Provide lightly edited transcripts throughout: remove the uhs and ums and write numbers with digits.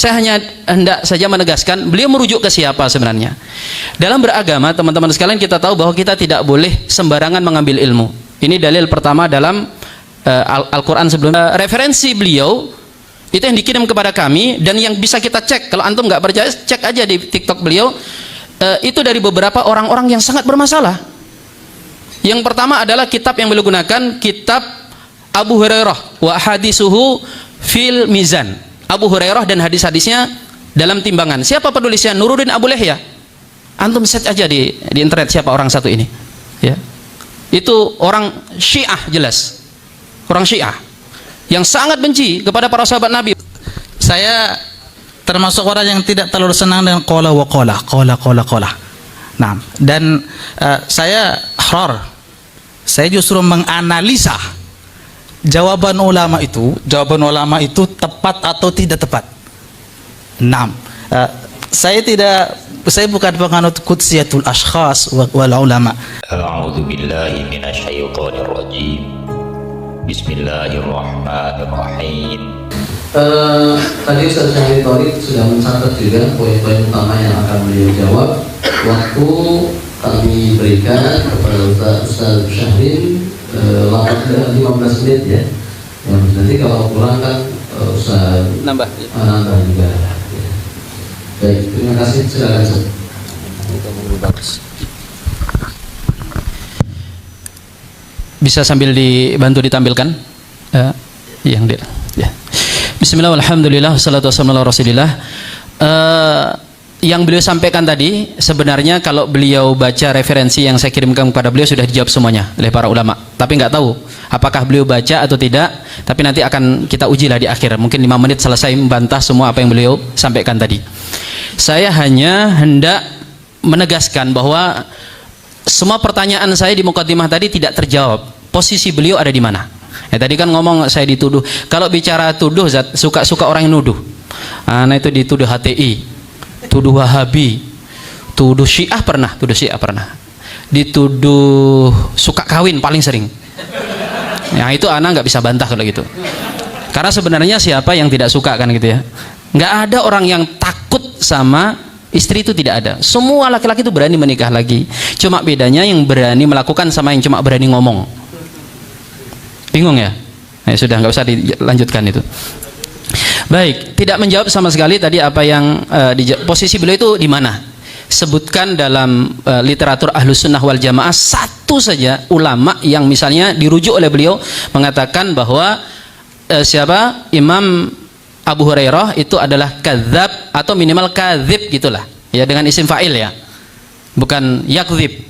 Saya hanya hendak saja menegaskan, beliau merujuk ke siapa sebenarnya. Dalam beragama, teman-teman sekalian, kita tahu bahwa kita tidak boleh sembarangan mengambil ilmu. Ini dalil pertama dalam Al-Quran sebelum referensi beliau itu yang dikirim kepada kami, dan yang bisa kita cek. Kalau antum nggak percaya, cek aja di TikTok beliau. Itu dari beberapa orang-orang yang sangat bermasalah. Yang pertama adalah kitab yang beliau gunakan, kitab Abu Hurairah wa hadisuhu fil mizan. Abu Hurairah dan hadis-hadisnya dalam timbangan. Siapa penulisnya? Nuruddin Abu Lihya. Antum set aja di internet siapa orang satu ini. Ya. Itu orang Syiah jelas. Orang Syiah yang sangat benci kepada para sahabat Nabi. Saya termasuk orang yang tidak terlalu senang dengan qala wa qala. Nah, dan saya ahrar. Saya justru menganalisa jawaban ulama itu tepat atau tidak tepat. Nah, saya bukan penganut qudsiyyatul ashkhas wal ulama. A'udzu billahi minasyaitonir rajim. Bismillahirrahmanirrahim. Tadi Ustaz Syahrir Thorik sudah mencatat juga poin-poin utama yang akan beliau jawab. Waktu kami berikan kepada Ustaz Syahrir 15 menit ya. Nanti kalau kurang kan usah nambah juga. Ya. Baik, terima kasih. Silakan Ustaz. Bisa sambil dibantu ditampilkan yang dia. Ya. Bismillah, alhamdulillah, wassalatu wassalamu ala rasulillah. Yang beliau sampaikan tadi sebenarnya kalau beliau baca referensi yang saya kirimkan kepada beliau sudah dijawab semuanya oleh para ulama. Tapi nggak tahu apakah beliau baca atau tidak. Tapi nanti akan kita ujilah di akhir. Mungkin 5 menit selesai membantah semua apa yang beliau sampaikan tadi. Saya hanya hendak menegaskan bahwa semua pertanyaan saya di mukaddimah tadi tidak terjawab. Posisi beliau ada di mana? Ya, tadi kan ngomong saya dituduh. Kalau bicara tuduh, suka orang yang nuduh. Nah itu dituduh HTI. Tuduh Wahabi, tuduh Syiah pernah, dituduh suka kawin paling sering. Ya itu anak nggak bisa bantah kalau gitu. Karena sebenarnya siapa yang tidak suka kan gitu ya? Nggak ada orang yang takut sama istri, itu tidak ada. Semua laki-laki itu berani menikah lagi. Cuma bedanya yang berani melakukan sama yang cuma berani ngomong. Bingung ya? Nah, sudah nggak usah dilanjutkan itu. Baik, tidak menjawab sama sekali tadi apa yang posisi beliau itu di mana. Sebutkan dalam literatur Ahlus Sunnah wal Jamaah satu saja ulama yang misalnya dirujuk oleh beliau mengatakan bahwa siapa Imam Abu Hurairah itu adalah kadzab atau minimal kadzib gitulah. Ya dengan isim fa'il ya. Bukan yakdzib.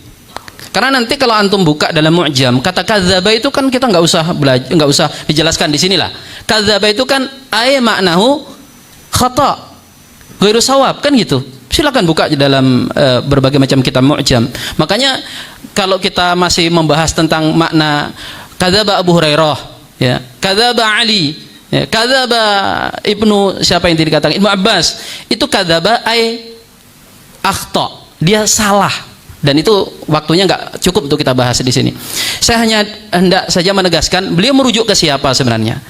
Karena nanti kalau antum buka dalam mu'jam kata kadzaba itu kan kita nggak usah dijelaskan di sinilah. Kadzaba itu kan maknahu khata, ghairu shawab kan gitu. Silakan buka di dalam berbagai macam kitab mu'jam. Makanya kalau kita masih membahas tentang makna kadzaba Abu Hurairah, ya, kadzaba Ali, ya, kadzaba Ibnu siapa yang dikatakan Ibnu Abbas, itu kadzaba akhta, dia salah. Dan itu waktunya nggak cukup untuk kita bahas di sini. Saya hanya hendak saja menegaskan, beliau merujuk ke siapa sebenarnya.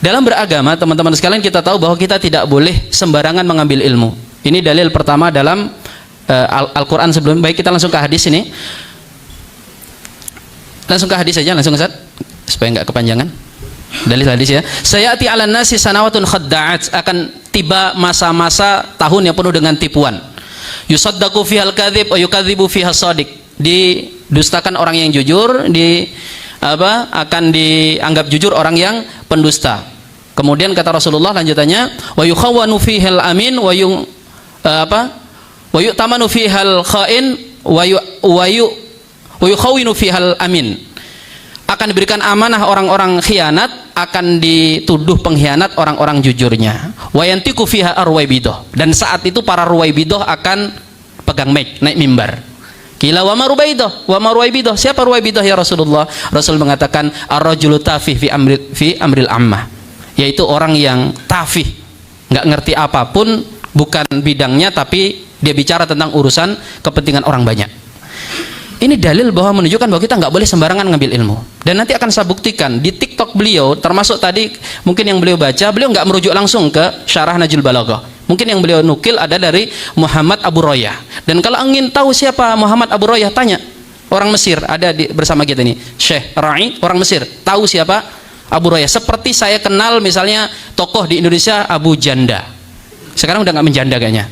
Dalam beragama, teman-teman sekalian, kita tahu bahwa kita tidak boleh sembarangan mengambil ilmu. Ini dalil pertama dalam Al-Quran sebelum. Baik, kita langsung ke hadis ini. Langsung ke hadis saja, langsung Ustaz, supaya nggak kepanjangan. Dalil hadis ya. Sayati 'alan nasi sanawatun khadda'at, akan tiba masa-masa tahun yang penuh dengan tipuan. Yusaddaqu fihal kadzib wa yukadzibu fihas shadiq. Didustakan orang yang jujur, akan dianggap jujur orang yang pendusta. Kemudian kata Rasulullah lanjutannya, wa yukhawwanu fihal amin wa yu'tamanu fihal kha'in wa yukhawwinu fihal amin. Akan diberikan amanah orang-orang khianat, akan dituduh pengkhianat orang-orang jujurnya. Wa yantiqu fiha arwaibidah, dan saat itu para ruwaibidah akan pegang mic, naik mimbar. Kila wa marwaibidah, siapa ruwaibidah ya Rasulullah? Rasul mengatakan ar-rajulu tafih fi amril ammah, yaitu orang yang tafih, nggak ngerti apapun, bukan bidangnya, tapi dia bicara tentang urusan kepentingan orang banyak. Ini dalil bahwa menunjukkan bahwa kita nggak boleh sembarangan ngambil ilmu. Dan nanti akan saya buktikan di TikTok beliau, termasuk tadi mungkin yang beliau baca, beliau nggak merujuk langsung ke Syarah Najul Balaghah. Mungkin yang beliau nukil ada dari Muhammad Abu Royah. Dan kalau ingin tahu siapa Muhammad Abu Royah, tanya orang Mesir, ada bersama kita ini Syekh Ra'i, orang Mesir, tahu siapa Abu Royah. Seperti saya kenal misalnya tokoh di Indonesia Abu Janda, sekarang udah nggak menjanda kayaknya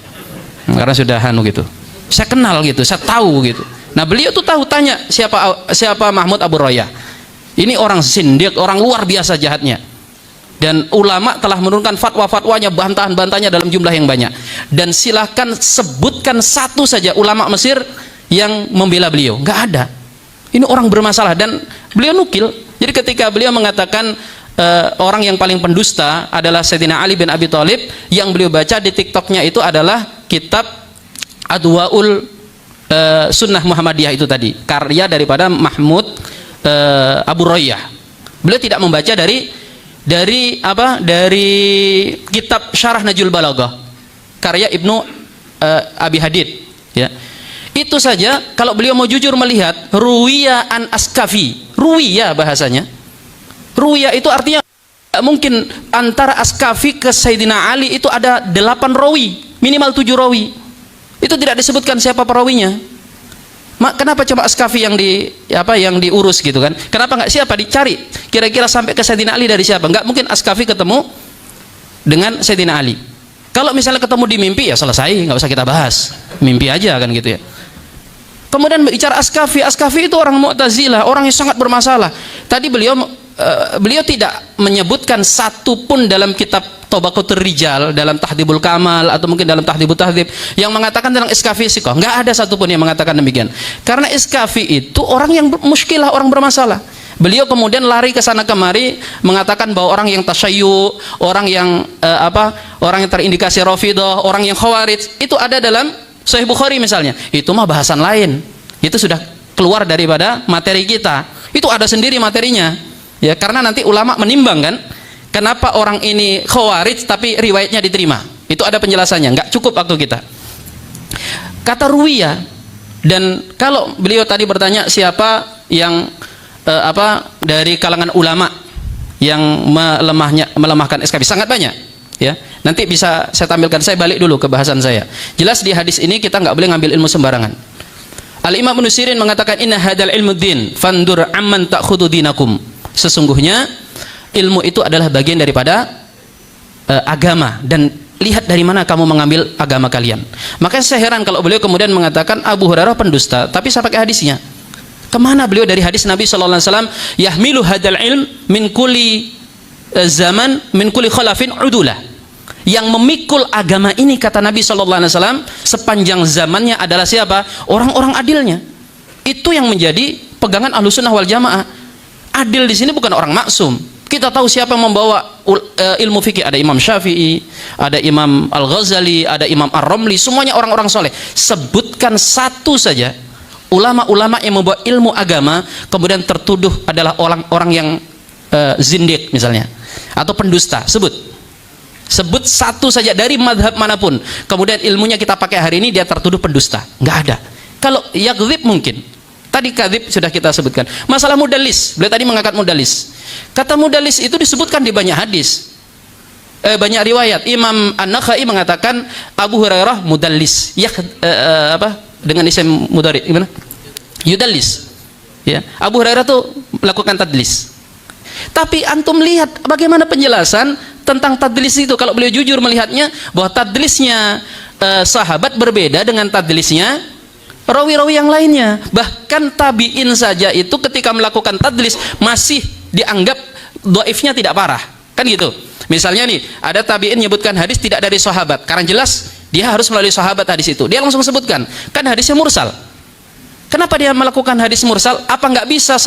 karena sudah gitu. Saya kenal gitu, saya tahu gitu. Nah beliau tuh tahu, tanya siapa Mahmud Abu Royah. Ini orang sindik, orang luar biasa jahatnya. Dan ulama telah menurunkan fatwa-fatwanya, bantahan-bantahnya dalam jumlah yang banyak. Dan silahkan sebutkan satu saja ulama Mesir yang membela beliau. Nggak ada. Ini orang bermasalah. Dan beliau nukil. Jadi ketika beliau mengatakan orang yang paling pendusta adalah Sayyidina Ali bin Abi Thalib, yang beliau baca di TikToknya itu adalah kitab Adwaul Sunnah Muhammadiyah itu tadi, karya daripada Mahmud Abu Royah. Beliau tidak membaca dari kitab Syarah Najul Balaghah karya Ibnu Abi Hadid, ya. Itu saja. Kalau beliau mau jujur melihat ruwiya an Askafi, ruwiya bahasanya, ruwiya itu artinya mungkin antara Askafi ke Sayyidina Ali itu ada 8 rawi, minimal 7 rawi. Itu tidak disebutkan siapa perawinya. Kenapa coba Askafi yang diurus gitu kan? Kenapa nggak siapa dicari? Kira-kira sampai ke Sayyidina Ali dari siapa? Nggak mungkin Askafi ketemu dengan Sayyidina Ali. Kalau misalnya ketemu di mimpi, ya selesai, nggak usah kita bahas. Mimpi aja kan gitu ya. Kemudian bicara Askafi, Askafi itu orang Mu'tazilah, orang yang sangat bermasalah. Tadi beliau tidak menyebutkan satu pun dalam kitab Tabaqatul Rijal, dalam Tahdhibul Kamal atau mungkin dalam Tahdhibut Tahdhib yang mengatakan tentang Iskafi sikoh. Nggak ada satupun yang mengatakan demikian. Karena Iskafi itu orang yang muskilah, orang bermasalah. Beliau kemudian lari ke sana kemari mengatakan bahwa orang yang tasyayyu, orang yang orang yang terindikasi Rafidhah, orang yang Khawarij itu ada dalam Sahih Bukhari misalnya. Itu mah bahasan lain. Itu sudah keluar daripada materi kita. Itu ada sendiri materinya. Ya, karena nanti ulama menimbang kan, kenapa orang ini Khawarij tapi riwayatnya diterima. Itu ada penjelasannya, nggak cukup waktu kita. Kata ruwiyah, dan kalau beliau tadi bertanya siapa yang dari kalangan ulama yang melemahkan Iskafi, sangat banyak. Ya, nanti bisa saya tampilkan. Saya balik dulu ke bahasan saya. Jelas di hadis ini kita nggak boleh ngambil ilmu sembarangan. Al-Imam Ibnu Sirin mengatakan inna hadal ilmu din fandur amman ta'khudhu dinakum. Sesungguhnya ilmu itu adalah bagian daripada agama, dan lihat dari mana kamu mengambil agama kalian. Makanya saya heran kalau beliau kemudian mengatakan Abu Hurairah pendusta, tapi saya pakai hadisnya. Kemana beliau dari hadis Nabi sallallahu alaihi wasallam, yahmilu hadal ilm min kulli zaman min kulli khalafin udulah. Yang memikul agama ini, kata Nabi sallallahu alaihi wasallam, sepanjang zamannya adalah siapa? Orang-orang adilnya. Itu yang menjadi pegangan Ahlussunnah wal Jamaah. Adil di sini bukan orang maksum. Kita tahu siapa yang membawa ilmu fikih. Ada Imam Syafi'i, ada Imam Al-Ghazali, ada Imam Ar-Ramli, semuanya orang-orang soleh. Sebutkan satu saja ulama-ulama yang membawa ilmu agama kemudian tertuduh adalah orang-orang yang zindik misalnya, atau pendusta. Sebut satu saja dari madhab manapun, kemudian ilmunya kita pakai hari ini dia tertuduh pendusta. Nggak ada. Kalau yakdzib mungkin. Tadi kadzib sudah kita sebutkan. Masalah mudallis, beliau tadi mengangkat mudallis. Kata mudallis itu disebutkan di banyak hadis, banyak riwayat. Imam An-Nakhai mengatakan Abu Hurairah mudallis. Dengan isim mudhari gimana? Yudallis. Ya, Abu Hurairah tuh melakukan tadlis. Tapi antum lihat bagaimana penjelasan tentang tadlis itu. Kalau beliau jujur melihatnya bahwa tadlisnya sahabat berbeda dengan tadlisnya rawi-rawi yang lainnya. Bahkan tabi'in saja itu ketika melakukan tadlis masih dianggap dhaifnya tidak parah, kan gitu. Misalnya nih, ada tabi'in menyebutkan hadis tidak dari sahabat, karena jelas dia harus melalui sahabat hadis itu, dia langsung sebutkan, kan hadisnya mursal. Kenapa dia melakukan hadis mursal? Apa nggak bisa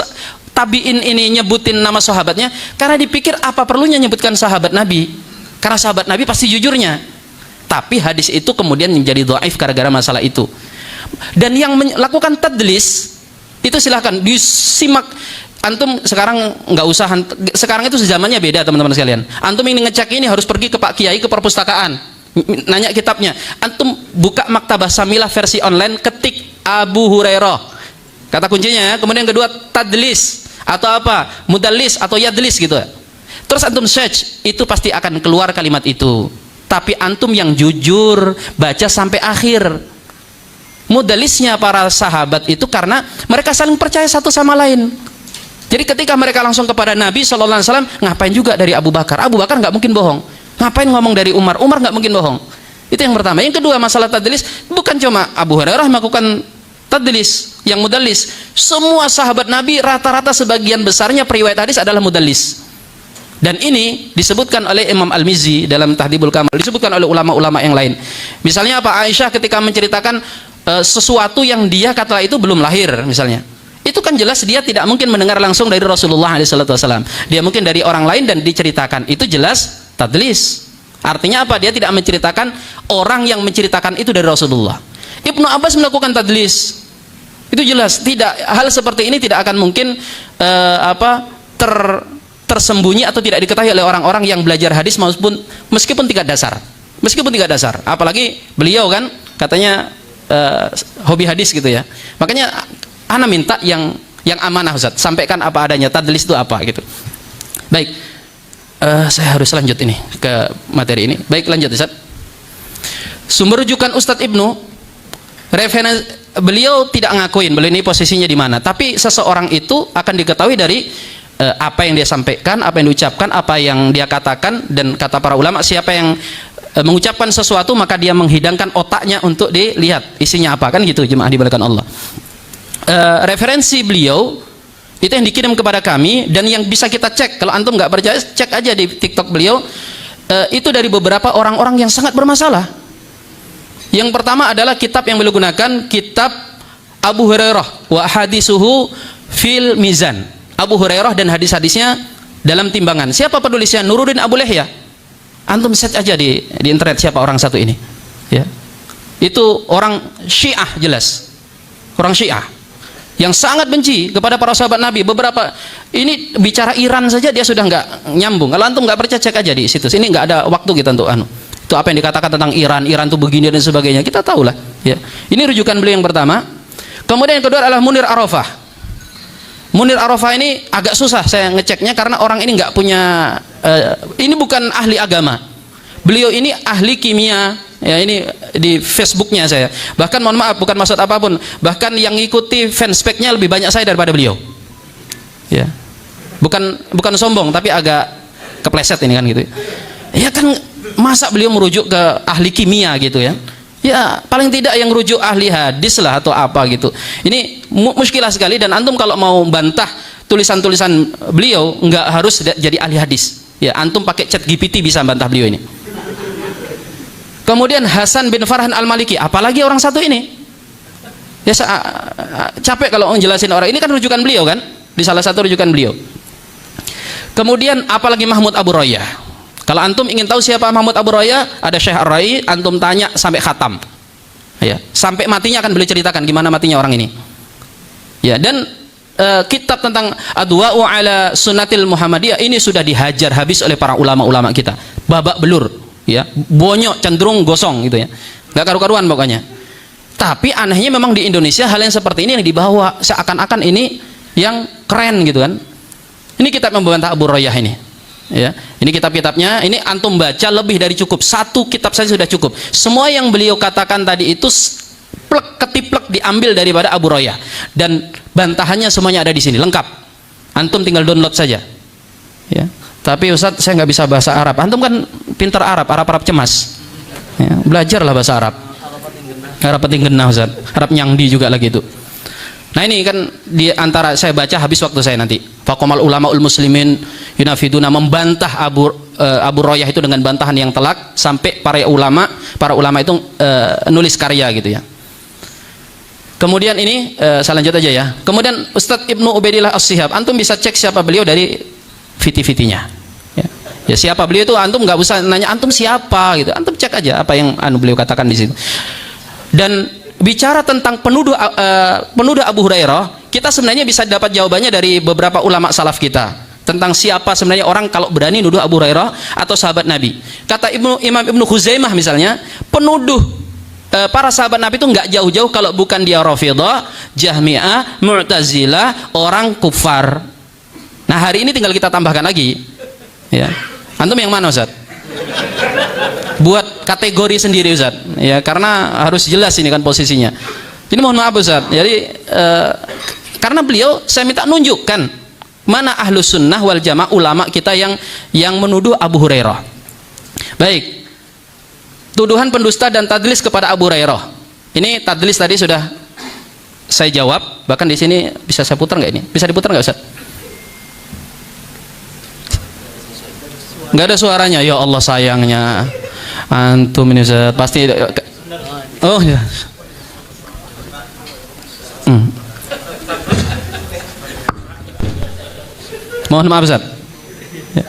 tabi'in ini nyebutin nama sahabatnya? Karena dipikir apa perlunya nyebutkan sahabat Nabi, karena sahabat Nabi pasti jujurnya. Tapi hadis itu kemudian menjadi dhaif gara-gara masalah itu. Dan yang melakukan tadlis itu silahkan disimak. Antum sekarang nggak usah, sekarang itu zamannya beda teman-teman sekalian. Antum ini ngecek ini harus pergi ke Pak Kiai, ke perpustakaan, nanya kitabnya. Antum buka Maktabah Samilah versi online, ketik Abu Hurairah, kata kuncinya ya. Kemudian kedua tadlis atau apa, mudallis atau yadlis gitu. Terus antum search, itu pasti akan keluar kalimat itu. tapi antum yang jujur baca sampai akhir. Mudalisnya para sahabat itu karena mereka saling percaya satu sama lain. Jadi ketika mereka langsung kepada Nabi SAW, ngapain juga dari Abu Bakar? Abu Bakar nggak mungkin bohong. Ngapain ngomong dari Umar? Umar nggak mungkin bohong. Itu yang pertama. Yang kedua, masalah tadlis, bukan cuma Abu Hurairah melakukan tadlis, yang mudallis. Semua sahabat Nabi rata-rata sebagian besarnya periwayat hadis adalah mudallis. Dan ini disebutkan oleh Imam Al-Mizzi dalam Tahdhibul Kamal, disebutkan oleh ulama-ulama yang lain. Misalnya apa? Aisyah ketika menceritakan sesuatu yang dia kata itu belum lahir misalnya, itu kan jelas dia tidak mungkin mendengar langsung dari Rasulullah SAW. Dia mungkin dari orang lain dan diceritakan, itu jelas tadlis. Artinya apa? Dia tidak menceritakan orang yang menceritakan itu dari Rasulullah. Ibnu Abbas melakukan tadlis, itu jelas. Tidak, hal seperti ini tidak akan mungkin tersembunyi atau tidak diketahui oleh orang-orang yang belajar hadis meskipun tingkat dasar. Apalagi beliau kan katanya hobi hadis gitu ya. Makanya ana minta yang amanah Ustaz, sampaikan apa adanya. Tadlis itu apa gitu. Baik, saya harus lanjut ini ke materi ini. Baik, lanjut Ustaz. Sumber rujukan Ustadz Ibnu, referensi beliau tidak ngakuin beliau ini posisinya di mana, tapi seseorang itu akan diketahui dari apa yang dia sampaikan, apa yang diucapkan, apa yang dia katakan. Dan kata para ulama, siapa yang mengucapkan sesuatu maka dia menghidangkan otaknya untuk dilihat isinya apa, kan gitu jemaah dimuliakan Allah. Referensi beliau itu yang dikirim kepada kami dan yang bisa kita cek. Kalau antum nggak percaya, cek aja di TikTok beliau. Itu dari beberapa orang-orang yang sangat bermasalah. Yang pertama adalah kitab yang beliau gunakan, kitab Abu Hurairah wa hadisuhu fil mizan. Abu Hurairah dan hadis-hadisnya dalam timbangan. Siapa penulisnya? Nuruddin Abu Lihya. Antum set aja di internet siapa orang satu ini, ya. Itu orang Syiah, jelas orang Syiah yang sangat benci kepada para sahabat Nabi. Beberapa ini bicara Iran saja dia sudah nggak nyambung. Kalau antum nggak percaya, cek aja di situs. Ini nggak ada waktu kita untuk itu apa yang dikatakan tentang Iran tuh begini dan sebagainya, kita tahu lah, ya. Ini rujukan beliau yang pertama. Kemudian yang kedua adalah Munir Arafah. Munir Arafah ini agak susah saya ngeceknya karena orang ini nggak punya ini bukan ahli agama. Beliau ini ahli kimia, ya. Ini di Facebooknya saya. Bahkan mohon maaf, bukan maksud apapun, bahkan yang ngikuti fanspage-nya lebih banyak saya daripada beliau, ya. Bukan sombong, tapi agak kepleset ini kan gitu. Ya kan, masa beliau merujuk ke ahli kimia gitu ya? Ya paling tidak yang rujuk ahli hadis lah atau apa gitu. Ini muskilah sekali. Dan antum kalau mau bantah tulisan-tulisan beliau nggak harus jadi ahli hadis, ya. Antum pakai chat GPT bisa bantah beliau ini. Kemudian Hasan bin Farhan Al-Maliki, apalagi orang satu ini, ya capek kalau ngejelasin orang ini, kan rujukan beliau kan, di salah satu rujukan beliau. Kemudian apalagi Mahmud Abu Royah. Kalau antum ingin tahu siapa Mahmud Abu Royah, ada Syekh Ar-Rai, antum tanya sampai khatam, ya, sampai matinya akan beliau ceritakan gimana matinya orang ini, ya. Dan kitab tentang Adwa'u ala Sunnatil Muhammadiyah ini sudah dihajar habis oleh para ulama-ulama kita, babak belur, ya, bonyok, cenderung gosong gitu ya, nggak karu-karuan pokoknya. Tapi anehnya memang di Indonesia hal yang seperti ini yang dibawa seakan-akan ini yang keren gitu kan. Ini kitab yang membantah Abu Royah ini, ya. Ini kitab-kitabnya, ini antum baca lebih dari cukup, satu kitab saja sudah cukup. Semua yang beliau katakan tadi itu ketiplek diambil daripada Abu Royah, dan bantahannya semuanya ada di sini lengkap. Antum tinggal download saja, ya. Tapi Ustaz, saya nggak bisa bahasa Arab. Antum kan pintar Arab cemas, ya. Belajarlah bahasa Arab. Arab penting genah Ustaz, Arab nyangdi juga lagi itu. Nah ini kan di antara saya baca habis waktu saya nanti. Faqamal ulama ul muslimin yunafiduna, membantah Abu Royah itu dengan bantahan yang telak sampai para ulama itu nulis karya gitu ya. Kemudian ini saya lanjut aja ya. Kemudian Ustadz Ibnu Ubaidillah As-Sihab, antum bisa cek siapa beliau dari viti-vitinya. Ya siapa beliau itu antum nggak usah nanya antum siapa gitu. Antum cek aja apa yang beliau katakan di situ. Dan bicara tentang penuduh Abu Hurairah, kita sebenarnya bisa dapat jawabannya dari beberapa ulama salaf kita tentang siapa sebenarnya orang kalau berani nuduh Abu Hurairah atau sahabat Nabi. Kata Imam Ibnu Khuzaimah misalnya, penuduh para sahabat Nabi itu nggak jauh-jauh kalau bukan dia Rafidhah, Jahmiyah, Mu'tazilah, orang kufar. Nah hari ini tinggal kita tambahkan lagi, ya. Antum yang mana Ustaz? Buat kategori sendiri Ustaz. Ya, karena harus jelas ini kan posisinya. Ini mohon maaf Ustaz. Jadi karena beliau saya minta nunjukkan mana ahlus sunnah wal jamaah ulama kita yang menuduh Abu Hurairah. Baik. Tuduhan pendusta dan tadlis kepada Abu Hurairah. Ini tadlis tadi sudah saya jawab. Bahkan di sini bisa saya putar nggak ini? Bisa diputar nggak Ustaz? Nggak ada suaranya. Ya Allah sayangnya. Antum ini Ustaz pasti. Oh ya. Mohon maaf Ustaz. Ya.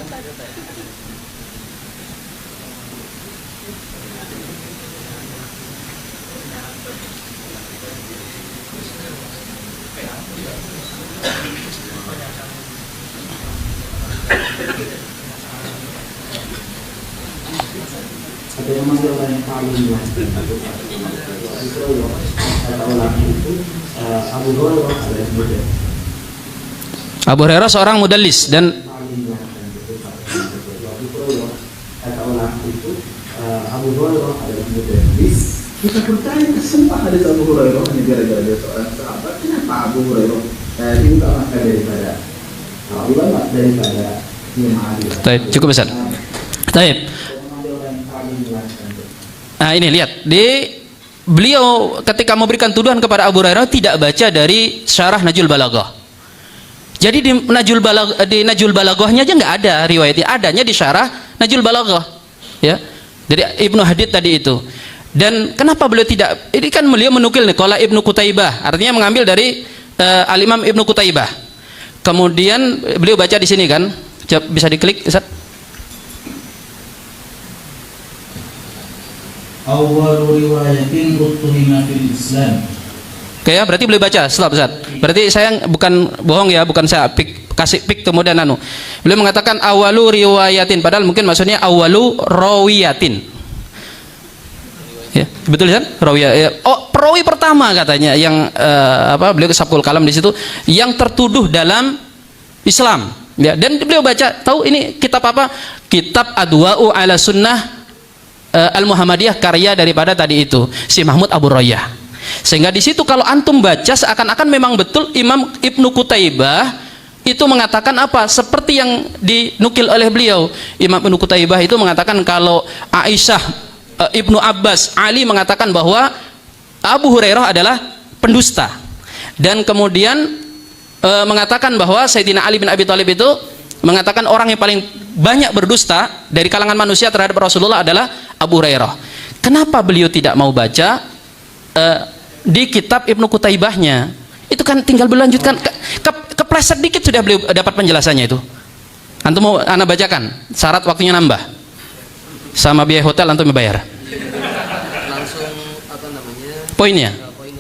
Abu Hurairah seorang mudallis dan kita percaya kesumpah hadis Abu Hurairah hanya gara-gara dia seorang sahabat. Kenapa Abu Hurairah lebih utama daripada ulama daripada Imam Ali? Baik, cukup besar. Baik. Nah ini lihat di beliau ketika memberikan tuduhan kepada Abu Hurairah tidak baca dari syarah Najul Balaghah. Jadi di Najul Balaghahnya aja nggak ada riwayatnya, adanya di syarah Najul Balaghah. Ya. Dari Ibnu Hadid tadi itu. Dan kenapa beliau tidak? Ini kan beliau menukil nih qala Ibnu Qutaibah, artinya mengambil dari Al-Imam Ibnu Qutaibah. Kemudian beliau baca di sini kan. Bisa diklik Ustaz. Awwalu riwayatin utuhima fil Islam. Oke ya, berarti beliau baca setelah Ustaz. Berarti saya bukan bohong ya, bukan saya kasih pik kemudian beliau mengatakan awalu riwayatin, padahal mungkin maksudnya awalu rawiyatin. Ya, betul kan? Rawiyah. Ya. Oh, perawi pertama katanya yang beliau Sabqul Kalam di situ yang tertuduh dalam Islam. Ya, dan beliau baca, tahu ini kitab apa? Kitab Adwa'u ala Sunnah Al-Muhammadiyah, karya daripada tadi itu si Mahmud Abu Royah. Sehingga di situ kalau antum baca seakan-akan memang betul Imam Ibnu Qutaibah itu mengatakan apa? Seperti yang dinukil oleh beliau. Imam Ibnu Qutaibah itu mengatakan kalau Aisyah, Ibnu Abbas, Ali mengatakan bahwa Abu Hurairah adalah pendusta. Dan kemudian mengatakan bahwa Sayyidina Ali bin Abi Thalib itu mengatakan orang yang paling banyak berdusta dari kalangan manusia terhadap Rasulullah adalah Abu Hurairah. Kenapa beliau tidak mau baca di kitab Ibnu Qutaibahnya? Itu kan tinggal berlanjutkan kepleset dikit sudah beliau dapat penjelasannya itu. Antum mau ana bacakan, syarat waktunya nambah sama biaya hotel antum bayar. Langsung apa namanya?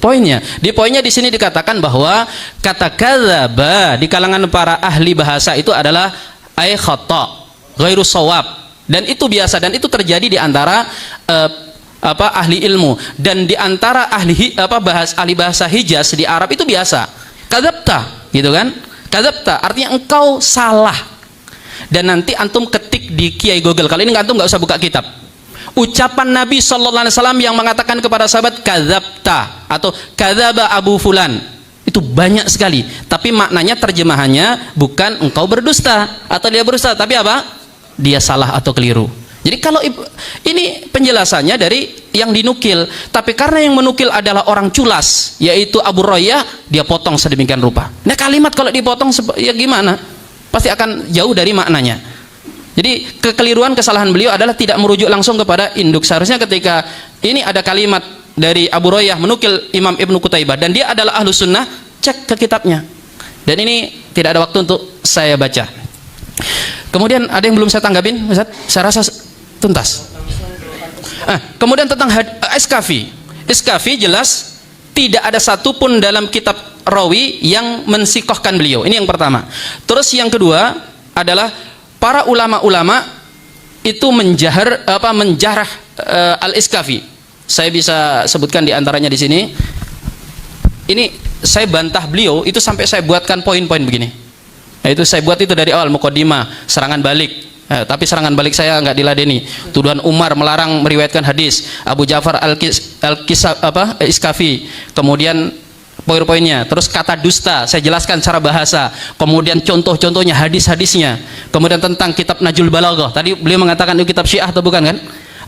Poinnya di poinnya di sini dikatakan bahwa kata kadzaba di kalangan para ahli bahasa itu adalah ay khata ghairu shawab, dan itu biasa dan itu terjadi di antara ahli ilmu dan di antara ahli bahasa Hijaz di Arab itu biasa. Kadzabta gitu kan? Kadzabta artinya engkau salah. Dan nanti antum ketik di Kiai Google, kali ini antum nggak usah buka kitab. Ucapan Nabi SAW yang mengatakan kepada sahabat kadzabta atau kadzaba Abu Fulan itu banyak sekali, tapi maknanya terjemahannya bukan engkau berdusta atau dia berdusta, tapi apa? Dia salah atau keliru. Jadi kalau ini penjelasannya dari yang dinukil, tapi karena yang menukil adalah orang culas yaitu Abu Royah, dia potong sedemikian rupa. Nah kalimat kalau dipotong ya gimana? Pasti akan jauh dari maknanya. Jadi kekeliruan kesalahan beliau adalah tidak merujuk langsung kepada induk. Seharusnya ketika ini ada kalimat dari Abu Royah menukil Imam Ibnu Qutaibah dan dia adalah ahlu sunnah, cek ke kitabnya. Dan ini tidak ada waktu untuk saya baca. Kemudian ada yang belum saya tanggapin, Ustaz? Saya rasa tuntas. Kemudian tentang Iskafi. Iskafi jelas tidak ada satupun dalam kitab rawi yang mensikohkan beliau. Ini yang pertama. Terus yang kedua adalah para ulama-ulama itu menjarah Al-Iskafi. Saya bisa sebutkan di antaranya di sini. Ini saya bantah beliau itu sampai saya buatkan poin-poin begini. Nah, itu saya buat itu dari awal muqaddimah, serangan balik. Tapi serangan balik saya nggak diladeni. Tuduhan Umar melarang meriwayatkan hadis, Abu Ja'far Iskafi, kemudian poin-poinnya, terus kata dusta saya jelaskan secara bahasa, kemudian contoh-contohnya, hadis-hadisnya, kemudian tentang kitab Najul Balaghah. Tadi beliau mengatakan itu kitab Syiah atau bukan kan?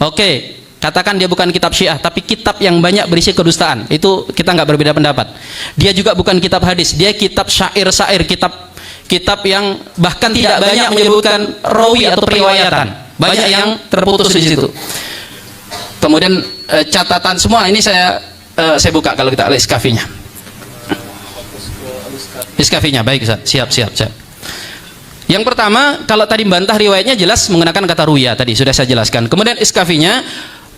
Oke, katakan dia bukan kitab Syiah, tapi kitab yang banyak berisi kedustaan, itu kita nggak berbeda pendapat. Dia juga bukan kitab hadis, dia kitab syair-syair, kitab yang bahkan tidak banyak menyebutkan rawi atau periwayatan, banyak yang terputus di situ. Kemudian catatan semua ini saya buka kalau kita lihat iskafinya. Baik Ustaz, siap. Yang pertama, kalau tadi bantah riwayatnya jelas menggunakan kata ruya, tadi sudah saya jelaskan. Kemudian iskafinya,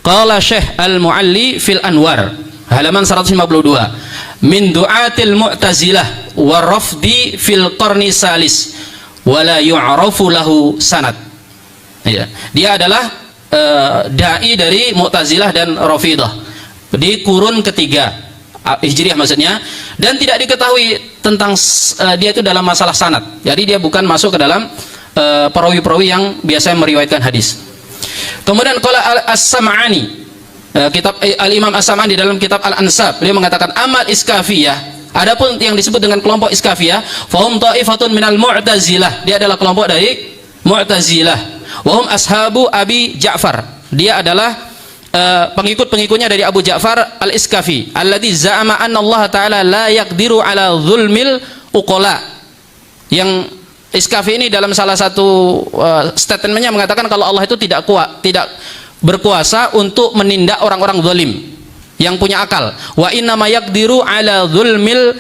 qala Syekh Al-Mu'alli fil Anwar, halaman 152, min du'atil mu'tazilah wa rafdi fil qarni salis wa la yu'rafu lahu sanad. Ya, dia adalah dai dari Mu'tazilah dan Rafidah di kurun ketiga Hijriah maksudnya, dan tidak diketahui tentang dia itu dalam masalah sanad. Jadi dia bukan masuk ke dalam perawi-perawi yang biasanya meriwayatkan hadis. Kemudian qala As-Sam'ani, kitab Al-Imam As-Sam'ani dalam kitab Al-Ansab, beliau mengatakan amal iskafiyah, adapun yang disebut dengan kelompok iskafiyah, fahum ta'ifatun minal Mu'tazilah, dia adalah kelompok dari Mu'tazilah. Wahum ashabu Abi Ja'far, dia adalah pengikut-pengikutnya dari Abu Ja'far Al-Iskafi, alladzi za'ama anna Allah Ta'ala la yaqdiru ala zulmil uqala. Yang Iskafi ini dalam salah satu statementnya mengatakan kalau Allah itu tidak berkuasa untuk menindak orang-orang zalim yang punya akal. Wa inna ma yaqdiru ala zulmil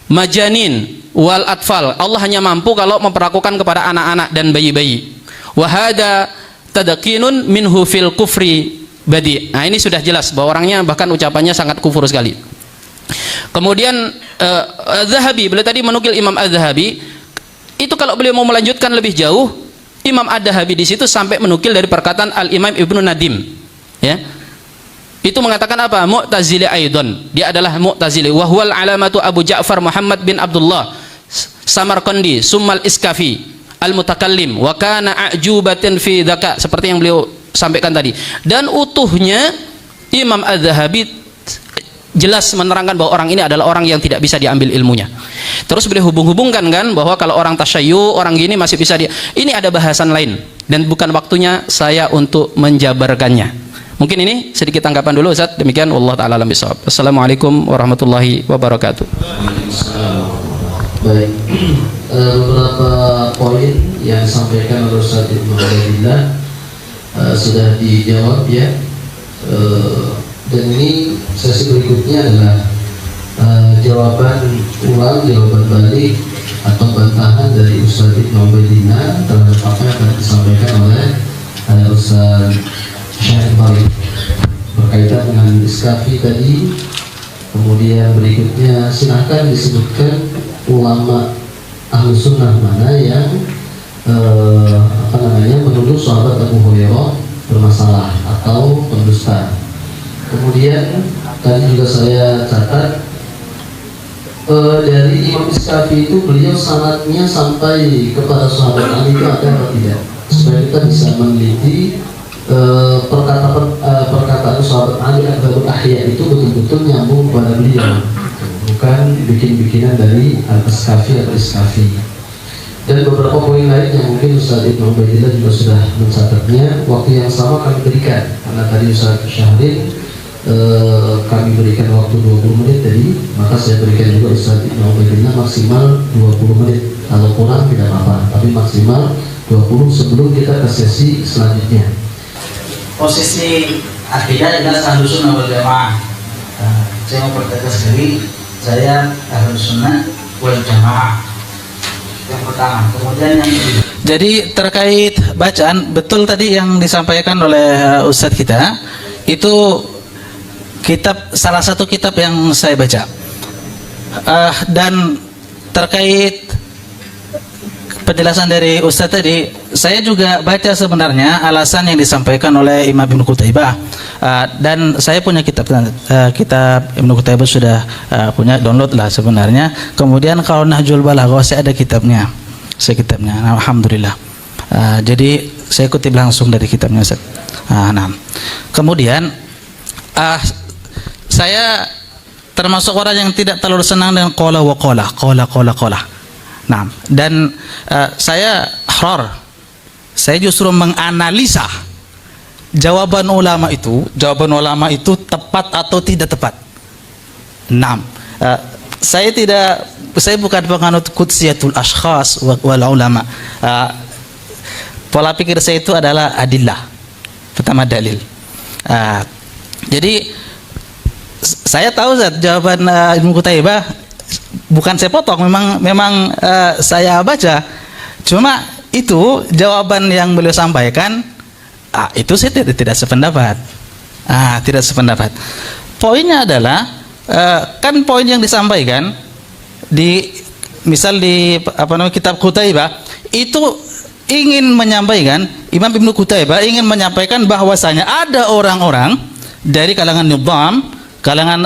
majanin wal atfal. Allah hanya mampu kalau memperlakukan kepada anak-anak dan bayi-bayi. Wa hada tadqinun minhu fil kufri badi. Nah, ini sudah jelas bahwa orangnya bahkan ucapannya sangat kufur sekali. Kemudian Az-Zahabi, beliau tadi menukil Imam Az-Zahabi, itu kalau beliau mau melanjutkan lebih jauh, Imam Az-Zahabi di situ sampai menukil dari perkataan Al-Imam Ibnu Nadim, ya. Itu mengatakan apa? Mu'tazili aidon. Dia adalah Mu'tazili. Wa huwal alamatu Abu Ja'far Muhammad bin Abdullah Samarqandi summal Iskafi al-mutakallim wa kana a'jubatin fi dzaka, seperti yang beliau sampaikan tadi. Dan utuhnya Imam Az-Zahabi jelas menerangkan bahwa orang ini adalah orang yang tidak bisa diambil ilmunya. Terus beliau hubung-hubungkan kan bahwa kalau orang tasyayyu, orang gini masih bisa ini ada bahasan lain dan bukan waktunya saya untuk menjabarkannya. Mungkin ini sedikit tanggapan dulu Ustaz. Demikian wallahu taala alam bisawab. Assalamualaikum warahmatullahi wabarakatuh. Baik, beberapa poin yang disampaikan oleh Ustaz Ibnu Ubaidillah sudah dijawab ya, dan ini sesi berikutnya adalah jawaban ulang, jawaban balik atau bantahan dari Ustaz Ibnu Ubaidillah terhadap apa yang telah disampaikan oleh Ustaz Syekh Farid berkaitan dengan Iskafi tadi. Kemudian berikutnya silahkan disebutkan ulama ahlu sunnah mana yang menuduh sahabat Abu Hurairah bermasalah atau pendusta. Kemudian tadi juga saya catat dari Imam Iskafi itu beliau sanadnya sampai kepada sahabat Ali itu ada atau tidak, supaya kita bisa meneliti perkataan sahabat Ali Akbarul Ahya itu betul-betul nyambung kepada beliau, bukan bikin-bikinan dari Al-Iskafi atau Iskafi. Dan beberapa poin lain yang mungkin Ustaz Ibnu Ubaidillah juga sudah mencatatnya. Waktu yang sama kami berikan, karena tadi Ustaz Syahrin kami berikan waktu 20 menit tadi, maka saya berikan juga Ustaz Ibnu Ubaidillah maksimal 20 menit. Kalau kurang tidak apa-apa, tapi maksimal 20 sebelum kita ke sesi selanjutnya. Posisi akidah adalah Ahlus Sunnah wal Jamaah. Saya mau pertegas diri, saya Ahlus Sunnah wal Jamaah. Yang pertama. Kemudian yang jadi terkait bacaan, betul tadi yang disampaikan oleh Ustadz kita, itu kitab, salah satu kitab yang saya baca. Dan terkait penjelasan dari Ustadz tadi, saya juga baca sebenarnya alasan yang disampaikan oleh Imam Ibnu Qutaibah, dan saya punya kitab Ibnu Qutaibah sudah punya, download lah sebenarnya. Kemudian kalau Nahjul Balaghah saya ada kitabnya, alhamdulillah. Jadi saya kutip langsung dari kitabnya Ustaz. Nah, kemudian saya termasuk orang yang tidak terlalu senang dengan qala wa qala. Nah, dan saya ihrar. Saya justru menganalisa jawaban ulama itu tepat atau tidak tepat. Nah, saya bukan penganut qudsiyatul ashkhas wal ulama. Pola pikir saya itu adalah adillah. Pertama dalil. Jadi saya tahu Zat, jawaban Ibnu Qutaibah bukan saya potong, memang saya baca. Cuma itu jawaban yang beliau sampaikan, itu saya tidak sependapat. Tidak sependapat. Poinnya adalah kan poin yang disampaikan misal di kitab Qutaibah itu ingin menyampaikan, Imam Ibnu Qutaibah ingin menyampaikan bahwasanya ada orang-orang dari kalangan nizam, kalangan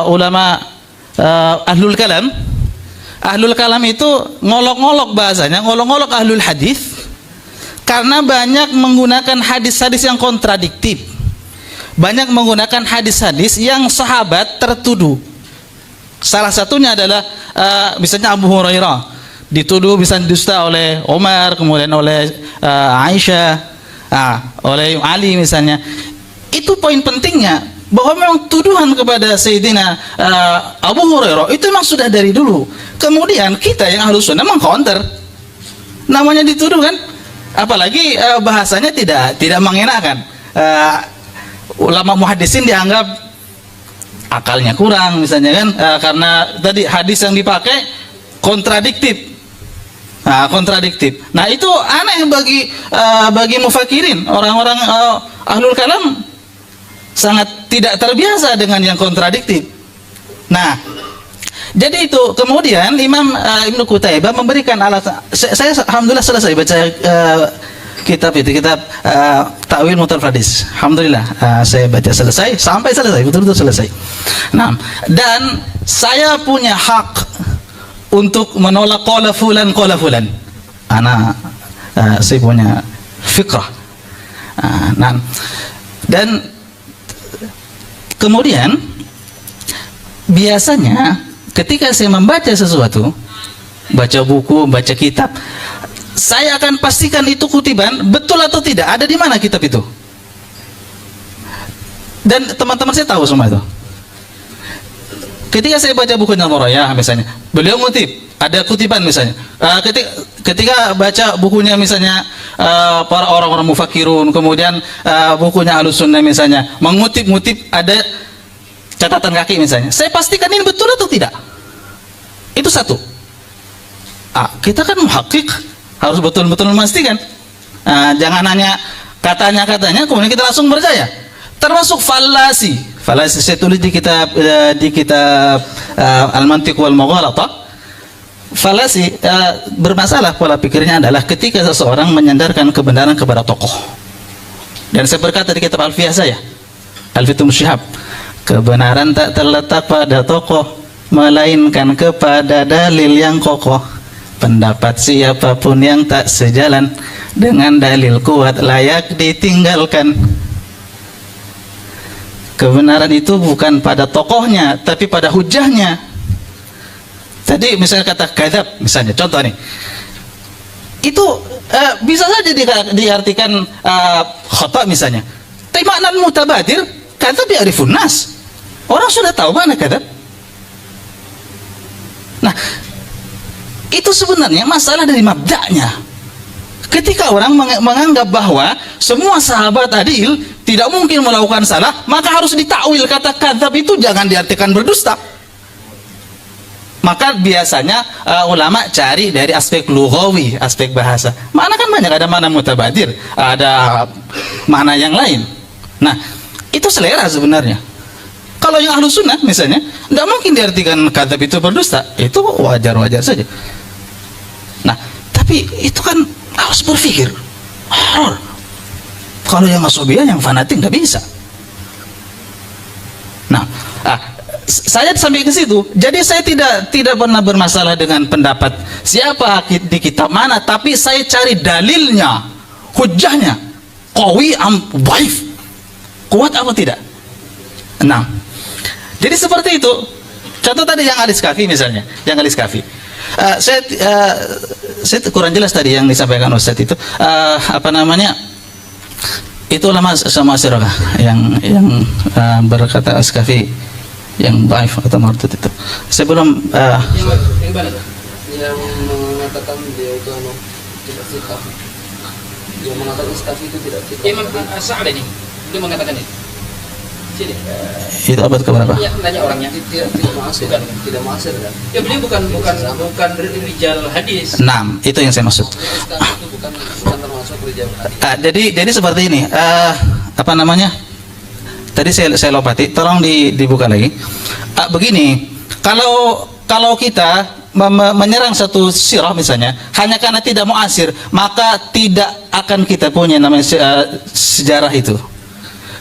ulama ahlul kalam. Ahlul kalam itu ngolok-ngolok bahasanya, ngolok-ngolok ahlul hadis karena banyak menggunakan hadis-hadis yang kontradiktif. Banyak menggunakan hadis-hadis yang sahabat tertuduh. Salah satunya adalah misalnya Abu Hurairah dituduh bisa dusta oleh Umar, kemudian oleh Aisyah, oleh Ali misalnya. Itu poin pentingnya, bahwa memang tuduhan kepada Sayyidina Abu Hurairah itu memang sudah dari dulu. Kemudian kita yang Ahlus Sunnah mengcounter, namanya dituduh kan, apalagi bahasanya tidak mengenakan. Ulama muhaddisin dianggap akalnya kurang misalnya kan, karena tadi hadis yang dipakai kontradiktif. Nah itu aneh bagi mufakirin, orang-orang ahlul kalam sangat tidak terbiasa dengan yang kontradiktif. Nah, jadi itu kemudian Imam Ibnu Qutaibah memberikan alasan. Saya alhamdulillah selesai baca kitab Ta'wil Mukhtalif Hadis. Alhamdulillah saya baca selesai, sampai selesai, betul-betul selesai. Nah, dan saya punya hak untuk menolak qala fulan. Saya punya fikrah. Nah, dan kemudian biasanya ketika saya membaca sesuatu, baca buku, baca kitab, saya akan pastikan itu kutiban betul atau tidak, ada di mana kitab itu. Dan teman-teman saya tahu semua itu. Ketika saya baca bukunya Nurayah misalnya, beliau ngutip, ada kutiban misalnya. Ketika baca bukunya misalnya para orang-orang mufakirun, kemudian bukunya Ahlus Sunnah misalnya, mengutip-ngutip ada catatan kaki misalnya, saya pastikan ini betul atau tidak. Itu satu. Kita kan muhakkik, harus betul-betul memastikan. Jangan hanya katanya kemudian kita langsung percaya. Termasuk falasi saya tulis di kitab Al-Mantiq wal Mughalatah. Falasi bermasalah pola pikirnya adalah ketika seseorang menyandarkan kebenaran kepada tokoh. Dan saya berkata di kitab Alfiyah saya, Alfiyatul Syihab, kebenaran tak terletak pada tokoh, melainkan kepada dalil yang kokoh. Pendapat siapapun yang tak sejalan dengan dalil kuat layak ditinggalkan. Kebenaran itu bukan pada tokohnya, tapi pada hujahnya. Tadi misalnya kata kadzab, misalnya contoh nih, itu bisa saja diartikan khata misalnya. Tapi makna mutabadir, kadzab ya'rifun nas. Orang sudah tahu mana kadzab. Nah, itu sebenarnya masalah dari mabda'nya. Ketika orang menganggap bahwa semua sahabat adil, tidak mungkin melakukan salah, maka harus ditakwil kata kadzab itu jangan diartikan berdusta. Maka biasanya ulama cari dari aspek lughawi, aspek bahasa. Makna kan banyak, ada makna mutabadir, ada makna yang lain. Nah, itu selera sebenarnya. Kalau yang Ahlus Sunnah misalnya, tidak mungkin diartikan kadzab itu berdusta. Itu wajar-wajar saja. Nah, tapi itu kan harus berpikir. Kalau yang asubiyah, yang fanatik nggak bisa. Nah, saya sampai ke situ. Jadi saya tidak pernah bermasalah dengan pendapat siapa di kitab mana, tapi saya cari dalilnya, hujahnya, qawi am dhaif, kuat apa tidak. Nah, jadi seperti itu. Contoh tadi yang Alis Kafi misalnya, yang Alis Kafi. Saya kurang jelas tadi yang disampaikan Ustadz itu. Apa namanya? Itu ulama sama sirah yang berkata Askafi yang baif atau mardud itu. Saya belum yang mengatakan dia itu tidak sikap. Dia mengatakan Askafi itu tidak sikap. Imam Sa'ad ini dia mengatakan itu. Sini. Itu abad keberapa? Ya, tanya orangnya. Tidak ma'asir, tidak ma'asir kan? Ya beliau bukan rijal hadis. Nah, itu yang saya maksud. Askafi itu bukan termasuk rijal hadis. Jadi seperti ini. Apa namanya? Tadi saya lopati. Tolong dibuka lagi. Begini, kalau kita menyerang satu sirah misalnya hanya karena tidak mu'asir, maka tidak akan kita punya namanya sejarah itu.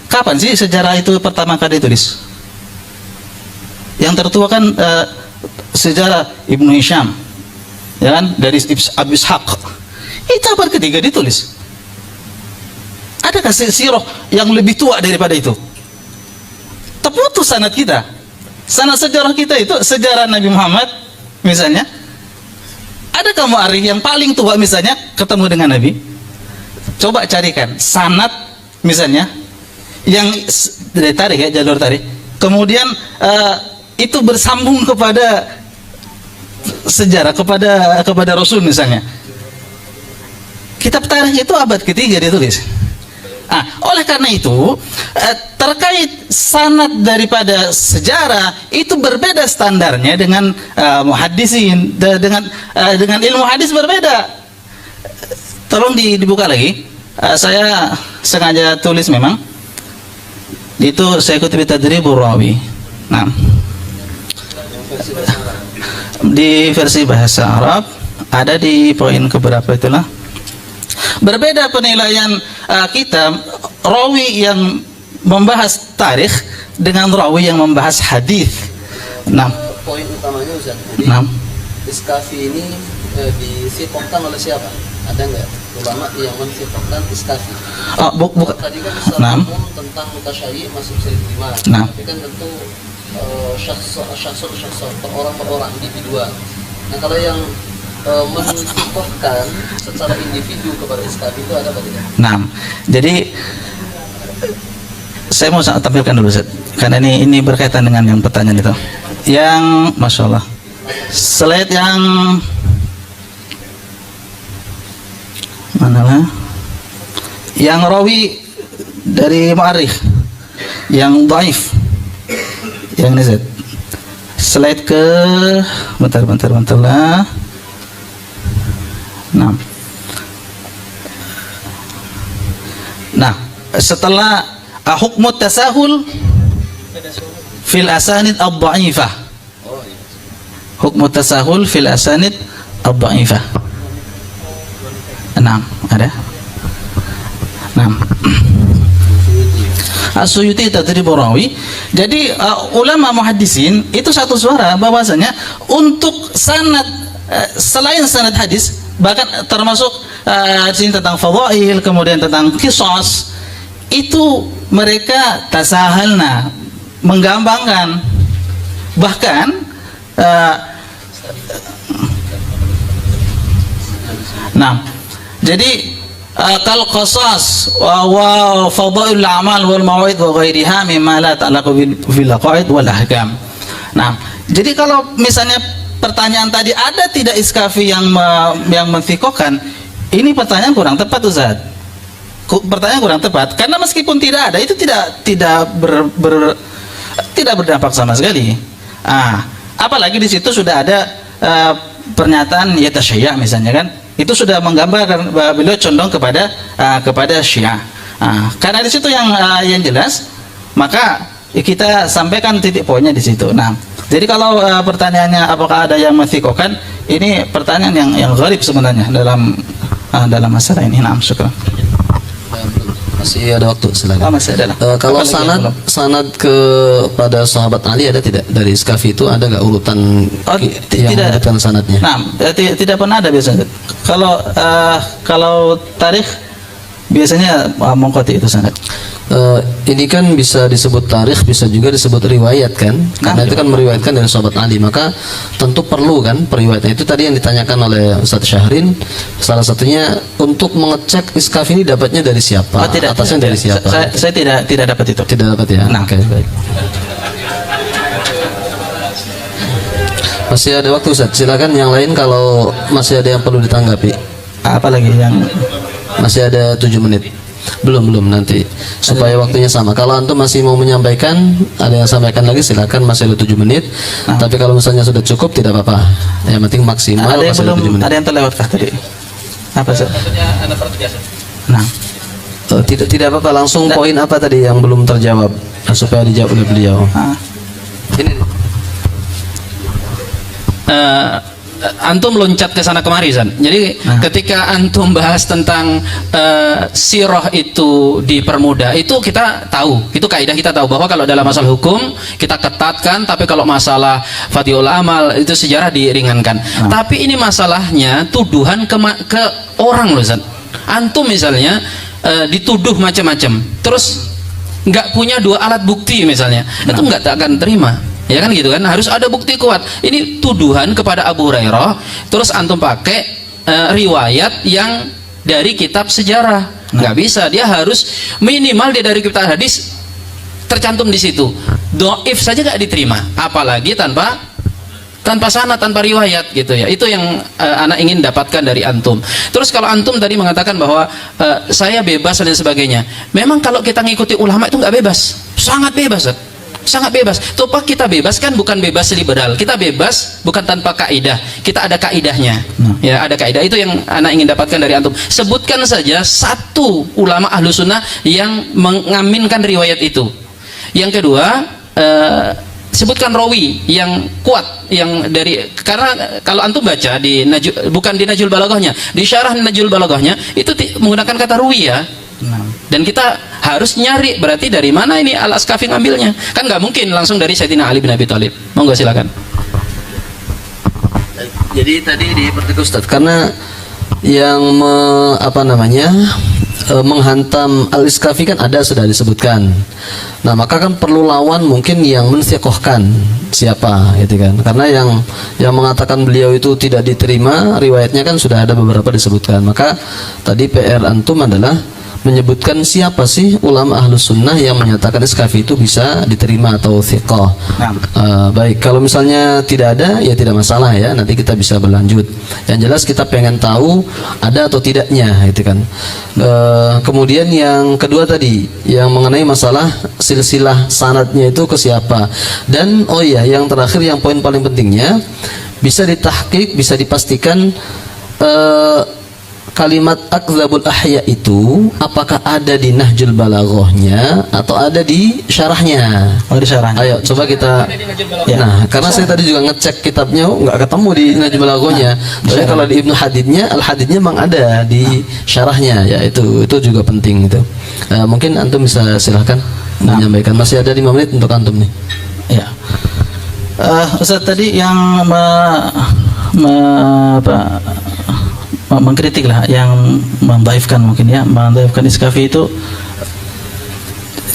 Kapan sih sejarah itu pertama kali ditulis? Yang tertua kan sejarah Ibnu Hisham, ya kan, dari Abu Ishaq. Itu abad ketiga ditulis. Adakah sirah yang lebih tua daripada itu? Terputus sanad kita. Sanad sejarah kita itu sejarah Nabi Muhammad misalnya. Adakah mu'arikh yang paling tua misalnya ketemu dengan Nabi? Coba carikan sanad misalnya yang dari tarik ya, jalur tarik, kemudian itu bersambung kepada sejarah, kepada Rasul misalnya. Kitab tarikh itu abad ketiga ditulis. Oleh karena itu terkait sanad daripada sejarah itu berbeda standarnya dengan muhaddisin, dengan ilmu hadis berbeda. Tolong dibuka lagi. Saya sengaja tulis memang. Itu saya kutip Tadribur Rawi. Nah, di versi bahasa Arab ada di poin keberapa itulah. Berbeda penilaian kita rawi yang membahas tarikh dengan rawi yang membahas hadis. Nah, poin utamanya Ustaz. Jadi Iskafi ini disifokkan oleh siapa? Ada nggak ulama yang mensifokkan Iskafi? Tadi kan Ustaz tentang mutasyayyi masuk bisa diterima. Tapi kan tentu syakhs per orang individual. Nah, kalau yang mensifokkan secara individu kepada Iskafi itu ada apa tidak? Nah, jadi saya mau tampilkan dulu Ustaz, karena ini berkaitan dengan yang pertanyaan itu. Yang Masya Allah, slide yang manalah? Yang rawi dari mu'arikh yang dhaif, yang ini Ustaz. Slide ke bentar lah. Nah, setelah hukmu tasahul fil asanid ad-dha'ifah. Hukmu tasahul fil asanid ad-dha'ifah. Ada. As-Suyuti Tadribur Rawi. Jadi ulama muhaddisin itu satu suara bahwasanya untuk sanad selain sanad hadis, bahkan termasuk sini tentang fadhail, kemudian tentang qisas, itu mereka tasahalna, menggampangkan. Bahkan jadi kal qasas wa fadhailul a'mal wal mawa'id wa ghairiha mimma la ta'allaqu bil aqaid wal ahkam. Nah, jadi kalau misalnya pertanyaan tadi ada tidak Iskafi yang menfikohkan, ini pertanyaan kurang tepat Ustaz. Pertanyaan kurang tepat karena meskipun tidak ada itu tidak berdampak sama sekali. Apalagi di situ sudah ada pernyataan yatasyayya misalnya kan, itu sudah menggambarkan bahwa beliau condong kepada Syiah. Karena di situ yang jelas, maka kita sampaikan titik poinnya di situ. Nah, jadi kalau pertanyaannya apakah ada yang menfikohkan, ini pertanyaan yang gharib sebenarnya dalam masalah ini. Syukran. Masih ada waktu, silakan. Masih ada lah. Kalau Apalagi yang belum? sanad kepada sahabat Ali ada tidak? Dari Iskafi itu ada nggak urutan yang menyebutkan sanadnya? Nah, tidak pernah ada biasanya. Kalau tarikh biasanya mengkoti itu sanad. Ini kan bisa disebut tarikh, bisa juga disebut riwayat kan? Karena itu kan meriwayatkan dari sahabat Ali, maka tentu perlu kan periwayatnya. Itu tadi yang ditanyakan oleh Ustaz Syahrin. Salah satunya untuk mengecek Iskaf ini dapatnya dari siapa? Atasnya dari siapa? Saya tidak dapat itu. Tidak dapat ya? Nah. Oke, baik. Masih ada waktu Ustaz, silakan yang lain kalau masih ada yang perlu ditanggapi. Apalagi yang Masih ada 7 menit. Belum nanti supaya waktunya sama. Kalau antum masih mau menyampaikan, ada yang sampaikan lagi silakan, masih ada 7 menit. Tapi kalau misalnya sudah cukup tidak apa-apa. Yang penting maksimal ada yang masih belum 7 menit. ada yang terlewatkah tadi? Apa sih? Nah, Tidak apa-apa, langsung poin apa tadi yang belum terjawab supaya dijawab oleh beliau. Ini antum loncat ke sana kemari Zan. Jadi ketika antum bahas tentang sirah itu dipermudah, itu kita tahu, itu kaidah kita tahu bahwa kalau dalam masalah hukum kita ketatkan, tapi kalau masalah fadhilul amal itu sejarah diringankan. Tapi ini masalahnya tuduhan ke orang loh Zan. Antum misalnya dituduh macam-macam, terus nggak punya 2 alat bukti misalnya, itu nggak akan terima. Ya kan gitu kan, harus ada bukti kuat. Ini tuduhan kepada Abu Hurairah, terus antum pakai riwayat yang dari kitab sejarah. Nggak bisa, dia harus minimal dia dari kitab hadis tercantum di situ. Dhaif saja nggak diterima, apalagi tanpa sanad, tanpa riwayat gitu ya. Itu yang anak ingin dapatkan dari antum. Terus kalau antum tadi mengatakan bahwa saya bebas dan sebagainya, memang kalau kita ngikuti ulama itu nggak bebas, sangat bebas. Sangat bebas. Topak kita bebas kan bukan bebas liberal. Kita bebas bukan tanpa kaidah. Kita ada kaidahnya. Ya, ada kaidah. Itu yang anak ingin dapatkan dari antum. Sebutkan saja satu ulama ahlu sunnah yang mengaminkan riwayat itu. Yang kedua, sebutkan rawi yang kuat, yang dari, karena kalau antum baca di bukan di Najul Balaghahnya, di syarah Najul Balaghahnya itu menggunakan kata ruwi ya. Dan kita harus nyari berarti dari mana ini Al-Askafi ngambilnya. Kan nggak mungkin langsung dari Sayyidina Ali bin Abi Thalib. Monggo silakan. Jadi tadi dipertegas Ustaz, karena yang menghantam Al-Iskafi kan ada, sudah disebutkan. Nah, maka kan perlu lawan mungkin yang mensiqohkan siapa gitu kan. Karena yang mengatakan beliau itu tidak diterima riwayatnya kan sudah ada beberapa disebutkan. Maka tadi PR antum adalah menyebutkan siapa sih ulama ahlus sunnah yang menyatakan Iskafi itu bisa diterima atau thiqah. Baik, kalau misalnya tidak ada ya tidak masalah ya, nanti kita bisa berlanjut. Yang jelas kita pengen tahu ada atau tidaknya gitu kan. Kemudian yang kedua tadi yang mengenai masalah silsilah sanadnya itu ke siapa. Dan oh iya, yang terakhir yang poin paling pentingnya, bisa ditahqiq, bisa dipastikan kalimat akzabul ahya itu apakah ada di Nahjul Balaghahnya atau ada di syarahnya? Oh, di syarahnya. Ayo coba kita. Nah, karena saya tadi juga ngecek kitabnya nggak ketemu di Nahjul Balaghahnya. Tapi kalau di Ibnu Hadidnya, Al-Hadidnya memang ada di syarahnya ya, itu juga penting itu. Mungkin antum bisa silahkan menyampaikan. Masih ada 5 menit untuk antum nih. Ya. Ustaz tadi yang mengkritik lah, yang mendaifkan mungkin ya, mendaifkan Iskafi itu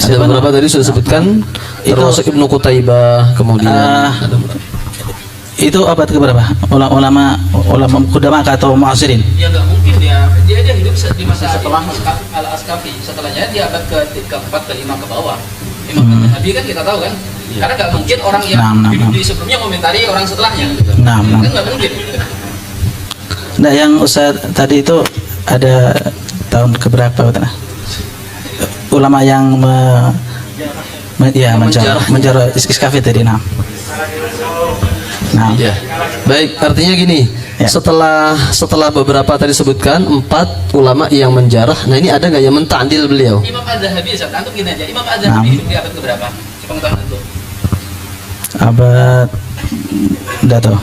ada beberapa tadi sudah sebutkan, termasuk Ibnu Qutaibah, kemudian itu abad keberapa? Ulama Qudama atau Mu'asirin? Ya nggak mungkin dia hidup di masa setelah Al-Askafi, setelahnya dia abad ke-4 ke-5 ke bawah. Imam Nabi kan kita tahu kan, karena nggak mungkin orang yang hidup di sebelumnya komentari orang setelahnya. Kan nggak mungkin. Nah, yang Ustaz tadi itu ada tahun keberapa ulama yang menjarah Iskafi tadi. Nah. Ya. Baik, artinya gini, setelah beberapa tadi sebutkan 4 ulama yang menjarah. Nah, ini ada nggak yang mentandil beliau? Imam Az-Zahabi, antum gini aja, Imam Az-Zahabi hidup di abad keberapa? Sepengetahuan antum. abad udah tuh.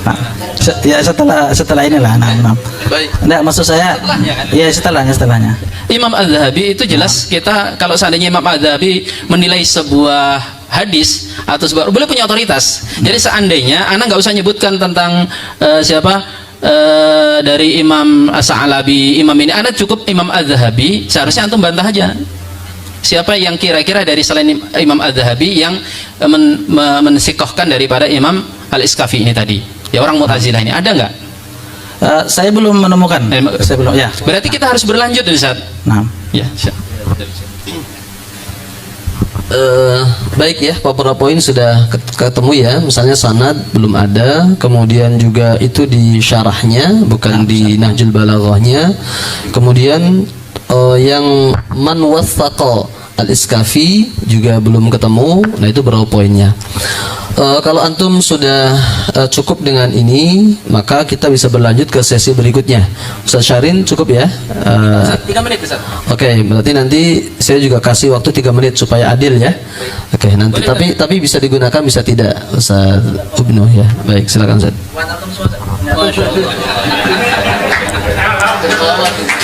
Nah, ya setelah inilah. Nah. Baik. Enggak, maksud saya Setelahnya kan? iya setelahnya. Imam Az-Zahabi itu jelas kita kalau seandainya Imam Az-Zahabi menilai sebuah hadis atau sebuah boleh punya otoritas. Jadi seandainya anak nggak usah nyebutkan tentang siapa dari Imam As-Sa'labi, Imam ini, anak cukup Imam Az-Zahabi, seharusnya antum bantah aja. Siapa yang kira-kira dari selain Imam Az-Zahabi yang mensikohkan daripada Imam Al-Iskafi ini tadi? Ya orang Mu'tazilah ini ada nggak? Saya belum menemukan. Saya belum. Ya. Berarti kita harus berlanjut Ustaz. Nah. Ya. Baik ya, beberapa poin sudah ketemu ya. Misalnya sanad belum ada, kemudian juga itu di syarahnya, bukan di Nahjul Balaghahnya. Kemudian yang man wassaqa al-Iskafi juga belum ketemu. Nah itu berapa poinnya? Kalau antum sudah cukup dengan ini, maka kita bisa berlanjut ke sesi berikutnya. Ustaz Syarin cukup ya? 3 menit Ustaz. Oke, berarti nanti saya juga kasih waktu 3 menit supaya adil ya. Oke, nanti tapi bisa digunakan bisa tidak Ustaz Ibnu ya. Baik, silakan Ustaz.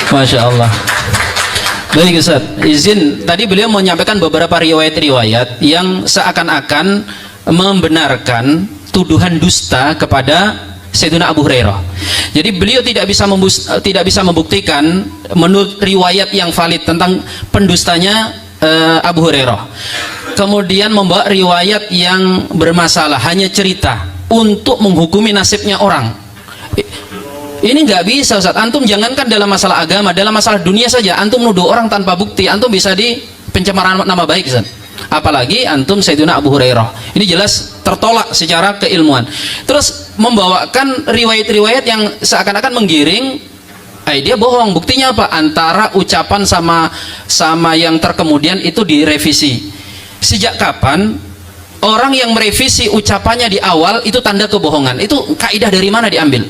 Masya Allah. Baik Ustaz, izin tadi beliau menyampaikan beberapa riwayat-riwayat yang seakan-akan membenarkan tuduhan dusta kepada Sayyidina Abu Hurairah. Jadi beliau tidak bisa membuktikan menurut riwayat yang valid tentang pendustanya Abu Hurairah. Kemudian membawa riwayat yang bermasalah, hanya cerita untuk menghukumi nasibnya orang. Ini nggak bisa Ustaz. Antum jangankan dalam masalah agama, dalam masalah dunia saja antum nuduh orang tanpa bukti, antum bisa di pencemaran nama baik Ustaz. Apalagi antum Sayyidina Abu Hurairah. Ini jelas tertolak secara keilmuan. Terus membawakan riwayat-riwayat yang seakan-akan menggiring dia bohong. Buktinya apa? Antara ucapan sama yang terkemudian itu direvisi. Sejak kapan orang yang merevisi ucapannya di awal itu tanda kebohongan? Itu kaidah dari mana diambil?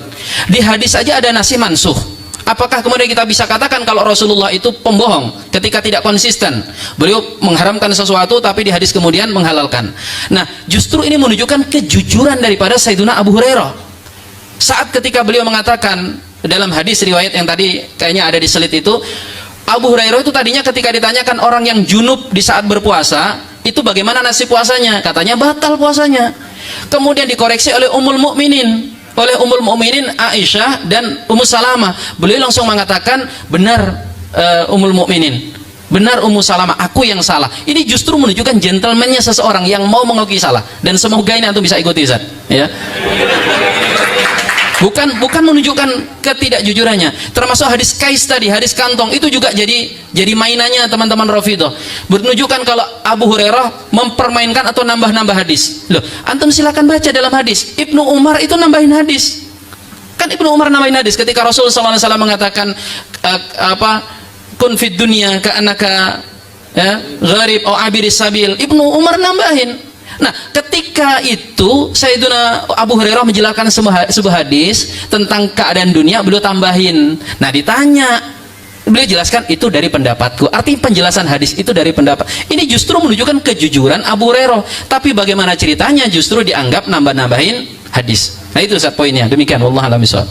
Di hadis saja ada nasi mansuh. Apakah kemudian kita bisa katakan kalau Rasulullah itu pembohong ketika tidak konsisten? Beliau mengharamkan sesuatu tapi di hadis kemudian menghalalkan. Nah, justru ini menunjukkan kejujuran daripada Sayyidina Abu Hurairah. Saat ketika beliau mengatakan dalam hadis riwayat yang tadi kayaknya ada di slide itu, Abu Hurairah itu tadinya ketika ditanyakan orang yang junub di saat berpuasa, itu bagaimana nasib puasanya? Katanya batal puasanya. Kemudian dikoreksi oleh Ummul Mukminin Aisyah dan Ummu Salamah. Beliau langsung mengatakan, benar Ummul Mukminin, benar Ummu Salamah, aku yang salah. Ini justru menunjukkan gentlemannya seseorang yang mau mengakui salah. Dan semoga ini antum bisa ikuti Ustaz, ya. Bukan menunjukkan ketidakjujurannya. Termasuk hadis Kais tadi, hadis kantong itu juga jadi mainannya teman-teman Rafidhah. Menunjukkan kalau Abu Hurairah mempermainkan atau nambah-nambah hadis. Loh, antum silakan baca dalam hadis. Ibnu Umar itu nambahin hadis. Kan Ibnu Umar nambahin hadis ketika Rasul sallallahu alaihi wasallam mengatakan kun fid dunya ka'annaka gharib atau abiris sabil. Ibnu Umar nambahin. Nah, ketika itu Sayyidina Abu Hurairah menjelaskan sebuah hadis tentang keadaan dunia, beliau tambahin. Nah, ditanya, beliau jelaskan itu dari pendapatku. Artinya penjelasan hadis itu dari pendapat. Ini justru menunjukkan kejujuran Abu Hurairah. Tapi bagaimana ceritanya justru dianggap nambah-nambahin hadis. Nah, itu Ustaz poinnya. Demikian, wallahu a'lam bishawab.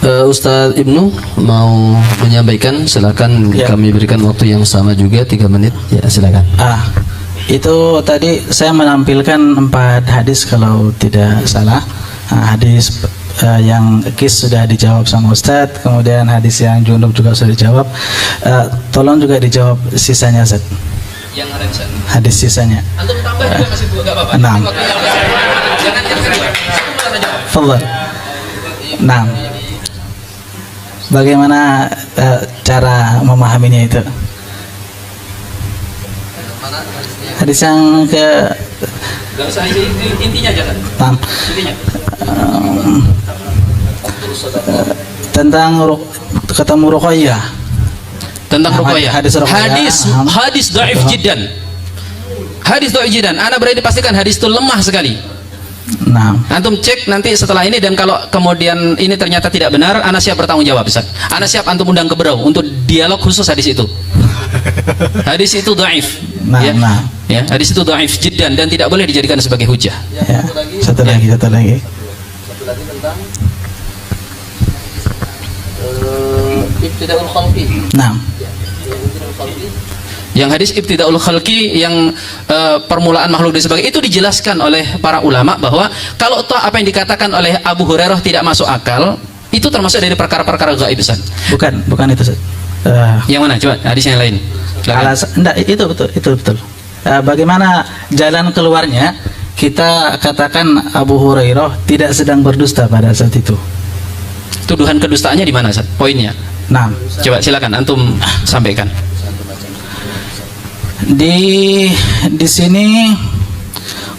Ustaz Ibnu mau menyampaikan, silakan ya. Kami berikan waktu yang sama juga 3 menit ya, silakan. Itu tadi saya menampilkan 4 hadis kalau tidak salah. Hadis yang kis sudah dijawab sama Ustadz, kemudian hadis yang junub juga sudah dijawab. Tolong juga dijawab sisanya Ustadz. Yang ada di sana. Hadis sisanya. Antum tambah juga masih enggak apa-apa. 6. Fadhal. 6. Bagaimana cara memahaminya itu? Hadis yang ke Enggak usah intinya aja kan. Intinya. Tentang ketemu Ruqayyah. Tentang Ruqayyah. Hadis dhaif jiddan. Hadis dhaif jiddan. Ana berarti pastikan hadis itu lemah sekali. Nah, antum cek nanti setelah ini, dan kalau kemudian ini ternyata tidak benar, ana siap bertanggung jawab Ustaz. Ana siap antum undang ke Berau untuk dialog khusus hadis itu. Hadis itu dhaif. Nah, Ya. nah. Ya, hadis itu dhaif jiddan dan tidak boleh dijadikan sebagai hujah. Ya. Satu lagi. Satu lagi tentang ibtidaul khalqi. Nah, Ibtidaul khalqi. Yang hadis ibtidaul khalqi yang permulaan makhluk dan sebagainya itu dijelaskan oleh para ulama bahwa kalau toh apa yang dikatakan oleh Abu Hurairah tidak masuk akal, itu termasuk dari perkara-perkara gaib besar. bukan itu Ustaz. Yang mana? Coba hadis yang lain. Silakan. Enggak, itu betul. Bagaimana jalan keluarnya? Kita katakan Abu Hurairah tidak sedang berdusta pada saat itu. Tuduhan kedustaannya di mana, Ustaz? Poinnya. Nah, Coba silakan antum sampaikan. di sini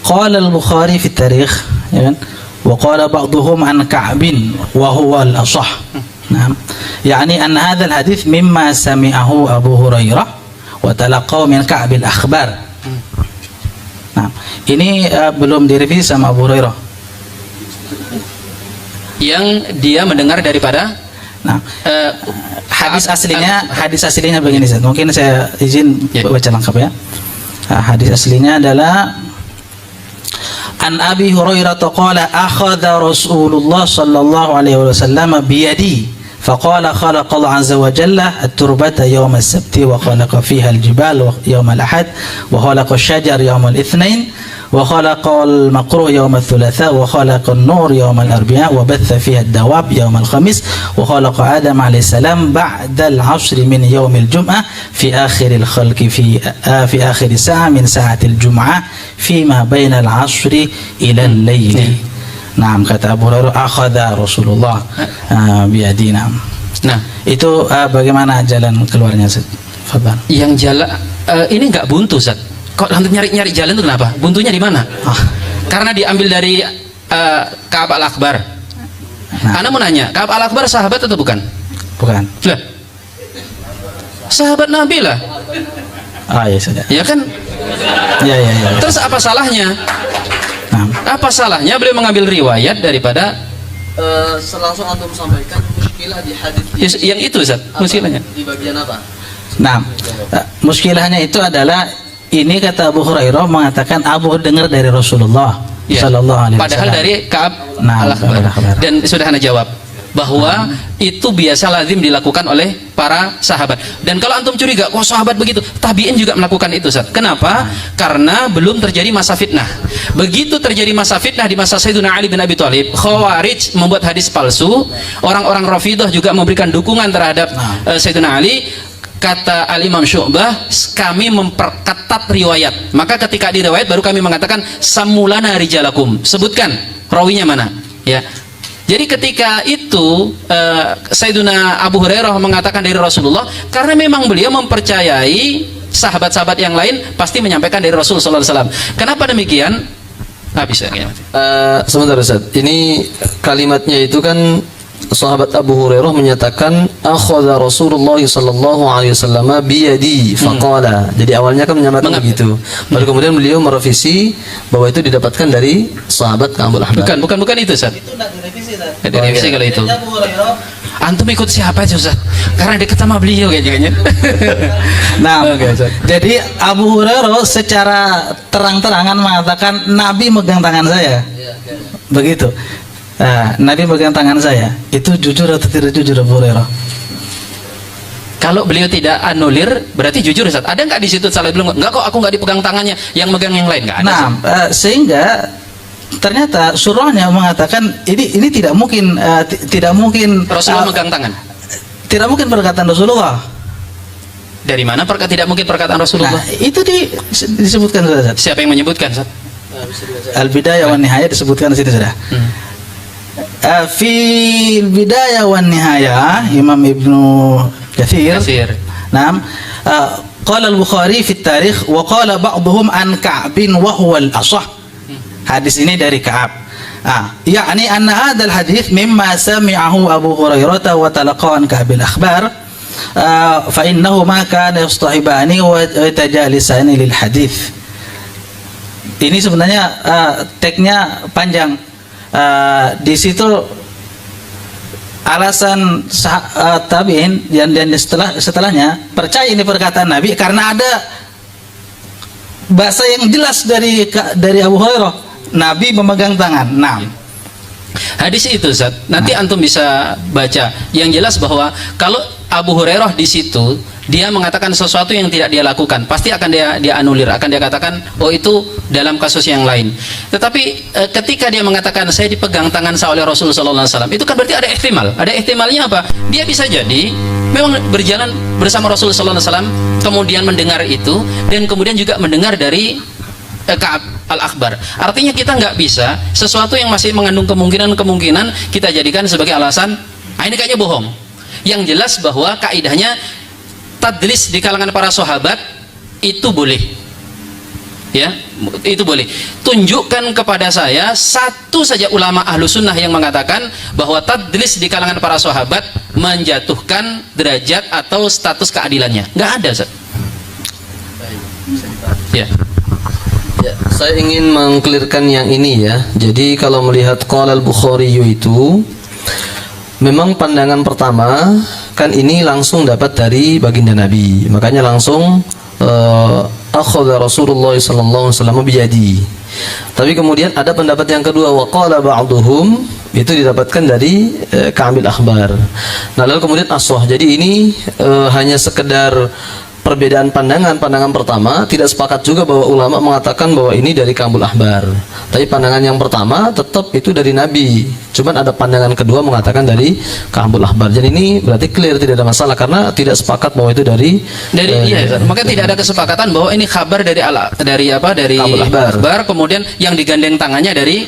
qala al-Bukhari fi tarikh, ya kan? Wa qala ba'dhum an Ka'bin wa huwa al-asah. Nah, yani an hadha al-hadith mimma sami'ahu Abu Hurairah wa talaqahu min Ka'b al-akhbar. Nah, ini belum direvisi sama Abu Hurairah. Yang dia mendengar daripada Nah, hadis aslinya begini, Ustaz. Mungkin saya izin Ya. baca lengkap ya. Hadis aslinya adalah An Abi Hurairah qala akhadha Rasulullah sallallahu alaihi wasallam bi yadi faqala khalaqa Allah azza wa jalla at-turbata yawm as-sabt wa khalaqa fiha al-jibal yawm al-ahad wa khalaqa ash-shajar yawm al-ithnain wa khalaqa al-maqru' yawm al-thulatha wa khalaqa an-nur yawm al-arbi'a wa batha fiha ad-dawab yawm al-khamis wa khalaqa Adam alayhi salam ba'da al-'ashr min yawm al-jum'ah fi akhir al-khalqi fi akhir sa'a min sa'ati al-jum'ah fima bayna al-'ashr ila al-layl. Naam, kata Abu Hurairah akhadha Rasulullah biyadina. Nah, itu bagaimana jalan keluarnya, Ustaz? Fadlan. yang jalan ini nggak buntu, Ustaz. Kok lantas nyari jalan itu kenapa? Buntunya di mana? Karena diambil dari Ka'ab al-Akhbar. Ana mau nanya, Ka'ab al-Akhbar sahabat atau bukan? Bukan. Lah. Sahabat Nabi lah. Ya sudah. Ya kan? Ya. Terus apa salahnya? Nah, Apa salahnya beliau mengambil riwayat daripada Langsung antum sampaikan muskilah di hadis yang itu, Ustaz? Muskilahnya. di bagian apa? nah, muskilahnya itu adalah ini kata Abu Hurairah mengatakan Abu dengar dari Rasulullah Ya. sallallahu alaihi wasallam. Padahal dari Ka'ab Nah, al-Akhbar. al-Akhbar. Dan sudah Anda jawab bahwa itu biasa lazim dilakukan oleh para sahabat. Dan kalau antum curiga, kok sahabat begitu? Tabi'in juga melakukan itu, Ustaz. Kenapa? Karena belum terjadi masa fitnah. Begitu terjadi masa fitnah di masa Sayyidina Ali bin Abi Thalib, Khawarij membuat hadis palsu, orang-orang Rafidhah juga memberikan dukungan terhadap Sayyidina Ali. Kata Al-Imam Syu'bah, kami memperketat riwayat. Maka ketika di riwayat baru kami mengatakan samulana rijalakum. Sebutkan rawinya mana, ya. Jadi ketika itu Sayyidina Abu Hurairah mengatakan dari Rasulullah, karena memang beliau mempercayai sahabat-sahabat yang lain pasti menyampaikan dari Rasul sallallahu alaihi wasallam. Kenapa demikian? Bisa kayaknya. Sebentar Ustaz, ini kalimatnya itu kan sahabat Abu Hurairah menyatakan akhadha Rasulullah sallallahu alaihi wasallam biyadi faqala. Jadi awalnya kan menyamakan begitu. Baru kemudian beliau merevisi bahwa itu didapatkan dari sahabat Ka'ab al-Ahbar. Bukan itu, Ustaz. itu enggak direvisi, Ustaz. Direvisi kalau itu. Abu Hurairah. Antum ikut siapa aja, Ustaz? Karena dekat sama beliau kayaknya. Nah, Oke, Ustaz. jadi Abu Hurairah secara terang-terangan mengatakan Nabi megang tangan saya. Begitu. Nabi megang tangan saya. Itu jujur atau tidak jujur Abu Hurairah? Kalau beliau tidak anulir, berarti jujur, Ustaz. Ada nggak di situ salah belum? Enggak kok, aku nggak dipegang tangannya, yang megang yang lain nggak ada. Nah, sehingga ternyata surahnya mengatakan ini tidak mungkin Rasulullah megang tangan. tidak mungkin perkataan Rasulullah. Dari mana tidak mungkin perkataan Rasulullah? Nah, itu disebutkan sudah. Siapa yang menyebutkan, Ustaz? Al-Bidayah wan Nihayah disebutkan di situ sudah. Fi al-Bidayah wan Nihayah Imam Ibnu Katsir. Naam. Qala al-Bukhari fi at-Tarikh wa qala ba'dhum an Ka'bin wa huwa al-asah. Hadis ini dari Ka'ab. Yani anna hadzal hadits mimma sami'ahu Abu Hurairah wa talaqahu an Ka'b al-akhbar fa innahuma kana yastahibani wa yatajalisani lil hadits. Ini sebenarnya teksnya panjang. Di situ alasan tabi'in dan setelahnya percaya ini perkataan Nabi karena ada bahasa yang jelas dari Abu Hurairah, Nabi memegang tangan. Nah, hadis itu Ustaz, nanti antum bisa baca yang jelas bahwa kalau Abu Hurairah di situ dia mengatakan sesuatu yang tidak dia lakukan, pasti akan dia anulir, akan dia katakan oh itu dalam kasus yang lain. Tetapi ketika dia mengatakan saya dipegang tangan oleh Rasulullah SAW, itu kan berarti ada ihtimal. Ada ihtimalnya apa? Dia bisa jadi memang berjalan bersama Rasulullah SAW, kemudian mendengar itu, dan kemudian juga mendengar dari Ka'ab al-Akhbar. Artinya kita nggak bisa sesuatu yang masih mengandung kemungkinan kita jadikan sebagai alasan ini kayaknya bohong. Yang jelas bahwa kaidahnya tadlis di kalangan para sahabat itu boleh, ya, itu boleh. Tunjukkan kepada saya satu saja ulama ahlu sunnah yang mengatakan bahwa tadlis di kalangan para sahabat menjatuhkan derajat atau status keadilannya. Nggak ada, Ustaz. Ya. Ya, saya ingin mengklirkan yang ini ya. Jadi kalau melihat qala al-Bukhari itu memang pandangan pertama kan ini langsung dapat dari baginda Nabi, makanya langsung akhadha Rasulullah sallallahu alaihi wasallam biyadi. Tapi kemudian ada pendapat yang kedua, wa qala ba'duhum, itu didapatkan dari Ka'ab al-Akhbar. Nah lalu kemudian as-sah. Jadi ini hanya sekedar perbedaan pandangan pertama, tidak sepakat juga bahwa ulama mengatakan bahwa ini dari Ka'ab al-Akhbar. Tapi pandangan yang pertama tetap itu dari Nabi. Cuman ada pandangan kedua mengatakan dari Ka'ab al-Akhbar. Jadi ini berarti clear, tidak ada masalah karena tidak sepakat bahwa itu dari iya, maka tidak ada kesepakatan bahwa ini kabar dari Ka'ab al-Akhbar, kemudian yang digandeng tangannya dari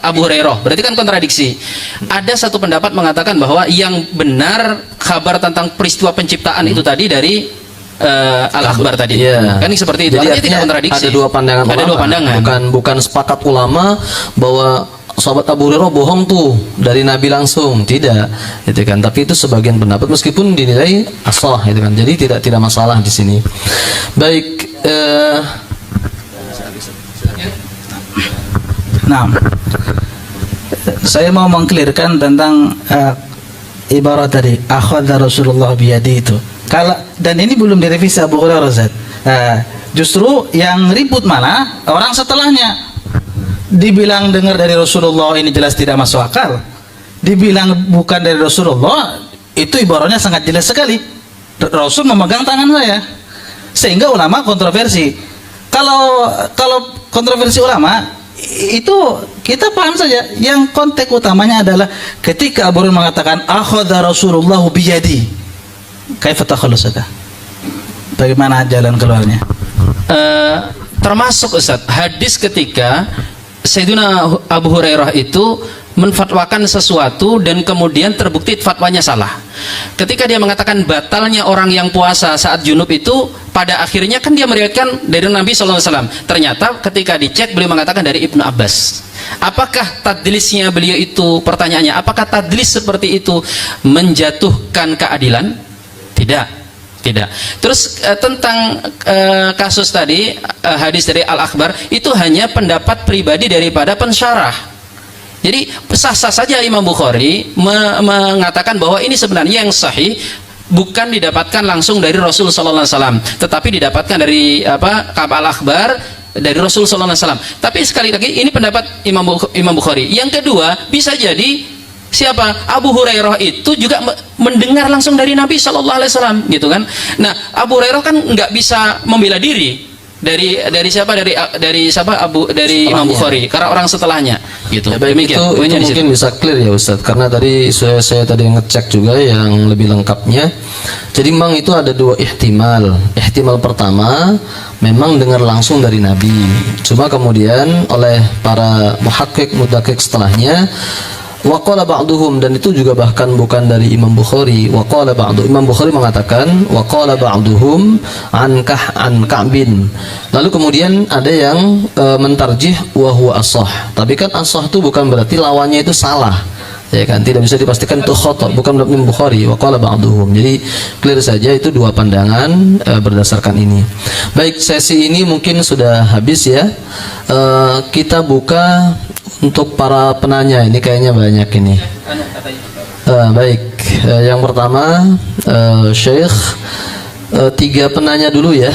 Abu Hurairah. Berarti kan kontradiksi. Ada satu pendapat mengatakan bahwa yang benar kabar tentang peristiwa penciptaan itu tadi dari Al-Akhbar tadi, kan seperti itu. Jadi artinya tidak kontradiksi. Ada dua pandangan ada ulama. Dua pandangan. Bukan sepakat ulama bahwa sahabat Abu Hurairah bohong tuh dari Nabi langsung, tidak, gitu kan. Tapi itu sebagian pendapat meskipun dinilai as-sah, gitu kan. Jadi tidak masalah di sini. Baik. Nah, saya mau mengklirkan tentang ibarat tadi akhadha Rasulullah biyadi itu. Dan ini belum direvisi Abu Hurairah, Zat. Justru yang ribut malah orang setelahnya. Dibilang dengar dari Rasulullah ini jelas tidak masuk akal. Dibilang bukan dari Rasulullah, itu ibaratnya sangat jelas sekali. Rasul memegang tangan saya. Sehingga ulama kontroversi. Kalau kontroversi ulama itu kita paham saja. Yang konteks utamanya adalah ketika Abu Hurairah mengatakan akhadha Rasulullah biyadi. Kaifa takhallus ada? Bagaimana jalan keluarnya? Termasuk Ustaz, hadis ketika Sayyidina Abu Hurairah itu menfatwakan sesuatu dan kemudian terbukti fatwanya salah. Ketika dia mengatakan batalnya orang yang puasa saat junub itu, pada akhirnya kan dia meriwayatkan dari Nabi SAW. Ternyata ketika dicek beliau mengatakan dari Ibnu Abbas. Apakah tadlisnya beliau itu, pertanyaannya, apakah tadlis seperti itu menjatuhkan keadilan? Tidak. Terus tentang kasus tadi, hadis dari Al-Akhbar itu hanya pendapat pribadi daripada pensyarah. Jadi sah-sah saja Imam Bukhari mengatakan bahwa ini sebenarnya yang sahih bukan didapatkan langsung dari Rasul sallallahu alaihi wasallam, tetapi didapatkan dari Ka'ab al-Akhbar dari Rasul sallallahu alaihi wasallam. Tapi sekali lagi ini pendapat Imam Bukhari. Yang kedua, bisa jadi siapa? Abu Hurairah itu juga mendengar langsung dari Nabi Shallallahu Alaihi Wasallam, gitu kan? Nah, Abu Hurairah kan nggak bisa membela diri dari siapa? Dari Imam Bukhari, karena orang setelahnya, gitu. Ya, baik, itu mungkin bisa clear ya Ustaz, karena tadi saya tadi ngecek juga yang lebih lengkapnya. Jadi memang itu ada dua ihtimal. Ihtimal pertama memang dengar langsung dari Nabi. Cuma kemudian oleh para mudakkik setelahnya waqala ba'duhum, dan itu juga bahkan bukan dari Imam Bukhari. Waqala ba'du, Imam Bukhari mengatakan waqala ba'duhum an Ka'bin. Lalu kemudian ada yang mentarjih wa huwa as-sah. Tapi kan as-sah itu bukan berarti lawannya itu salah. Ya kan, tidak bisa dipastikan itu khata, bukan dari Imam Bukhari. Waqala ba'duhum. Jadi clear saja itu dua pandangan berdasarkan ini. Baik, sesi ini mungkin sudah habis ya. Kita buka untuk para penanya, ini kayaknya banyak ini. Baik, yang pertama Syekh, 3 penanya dulu ya.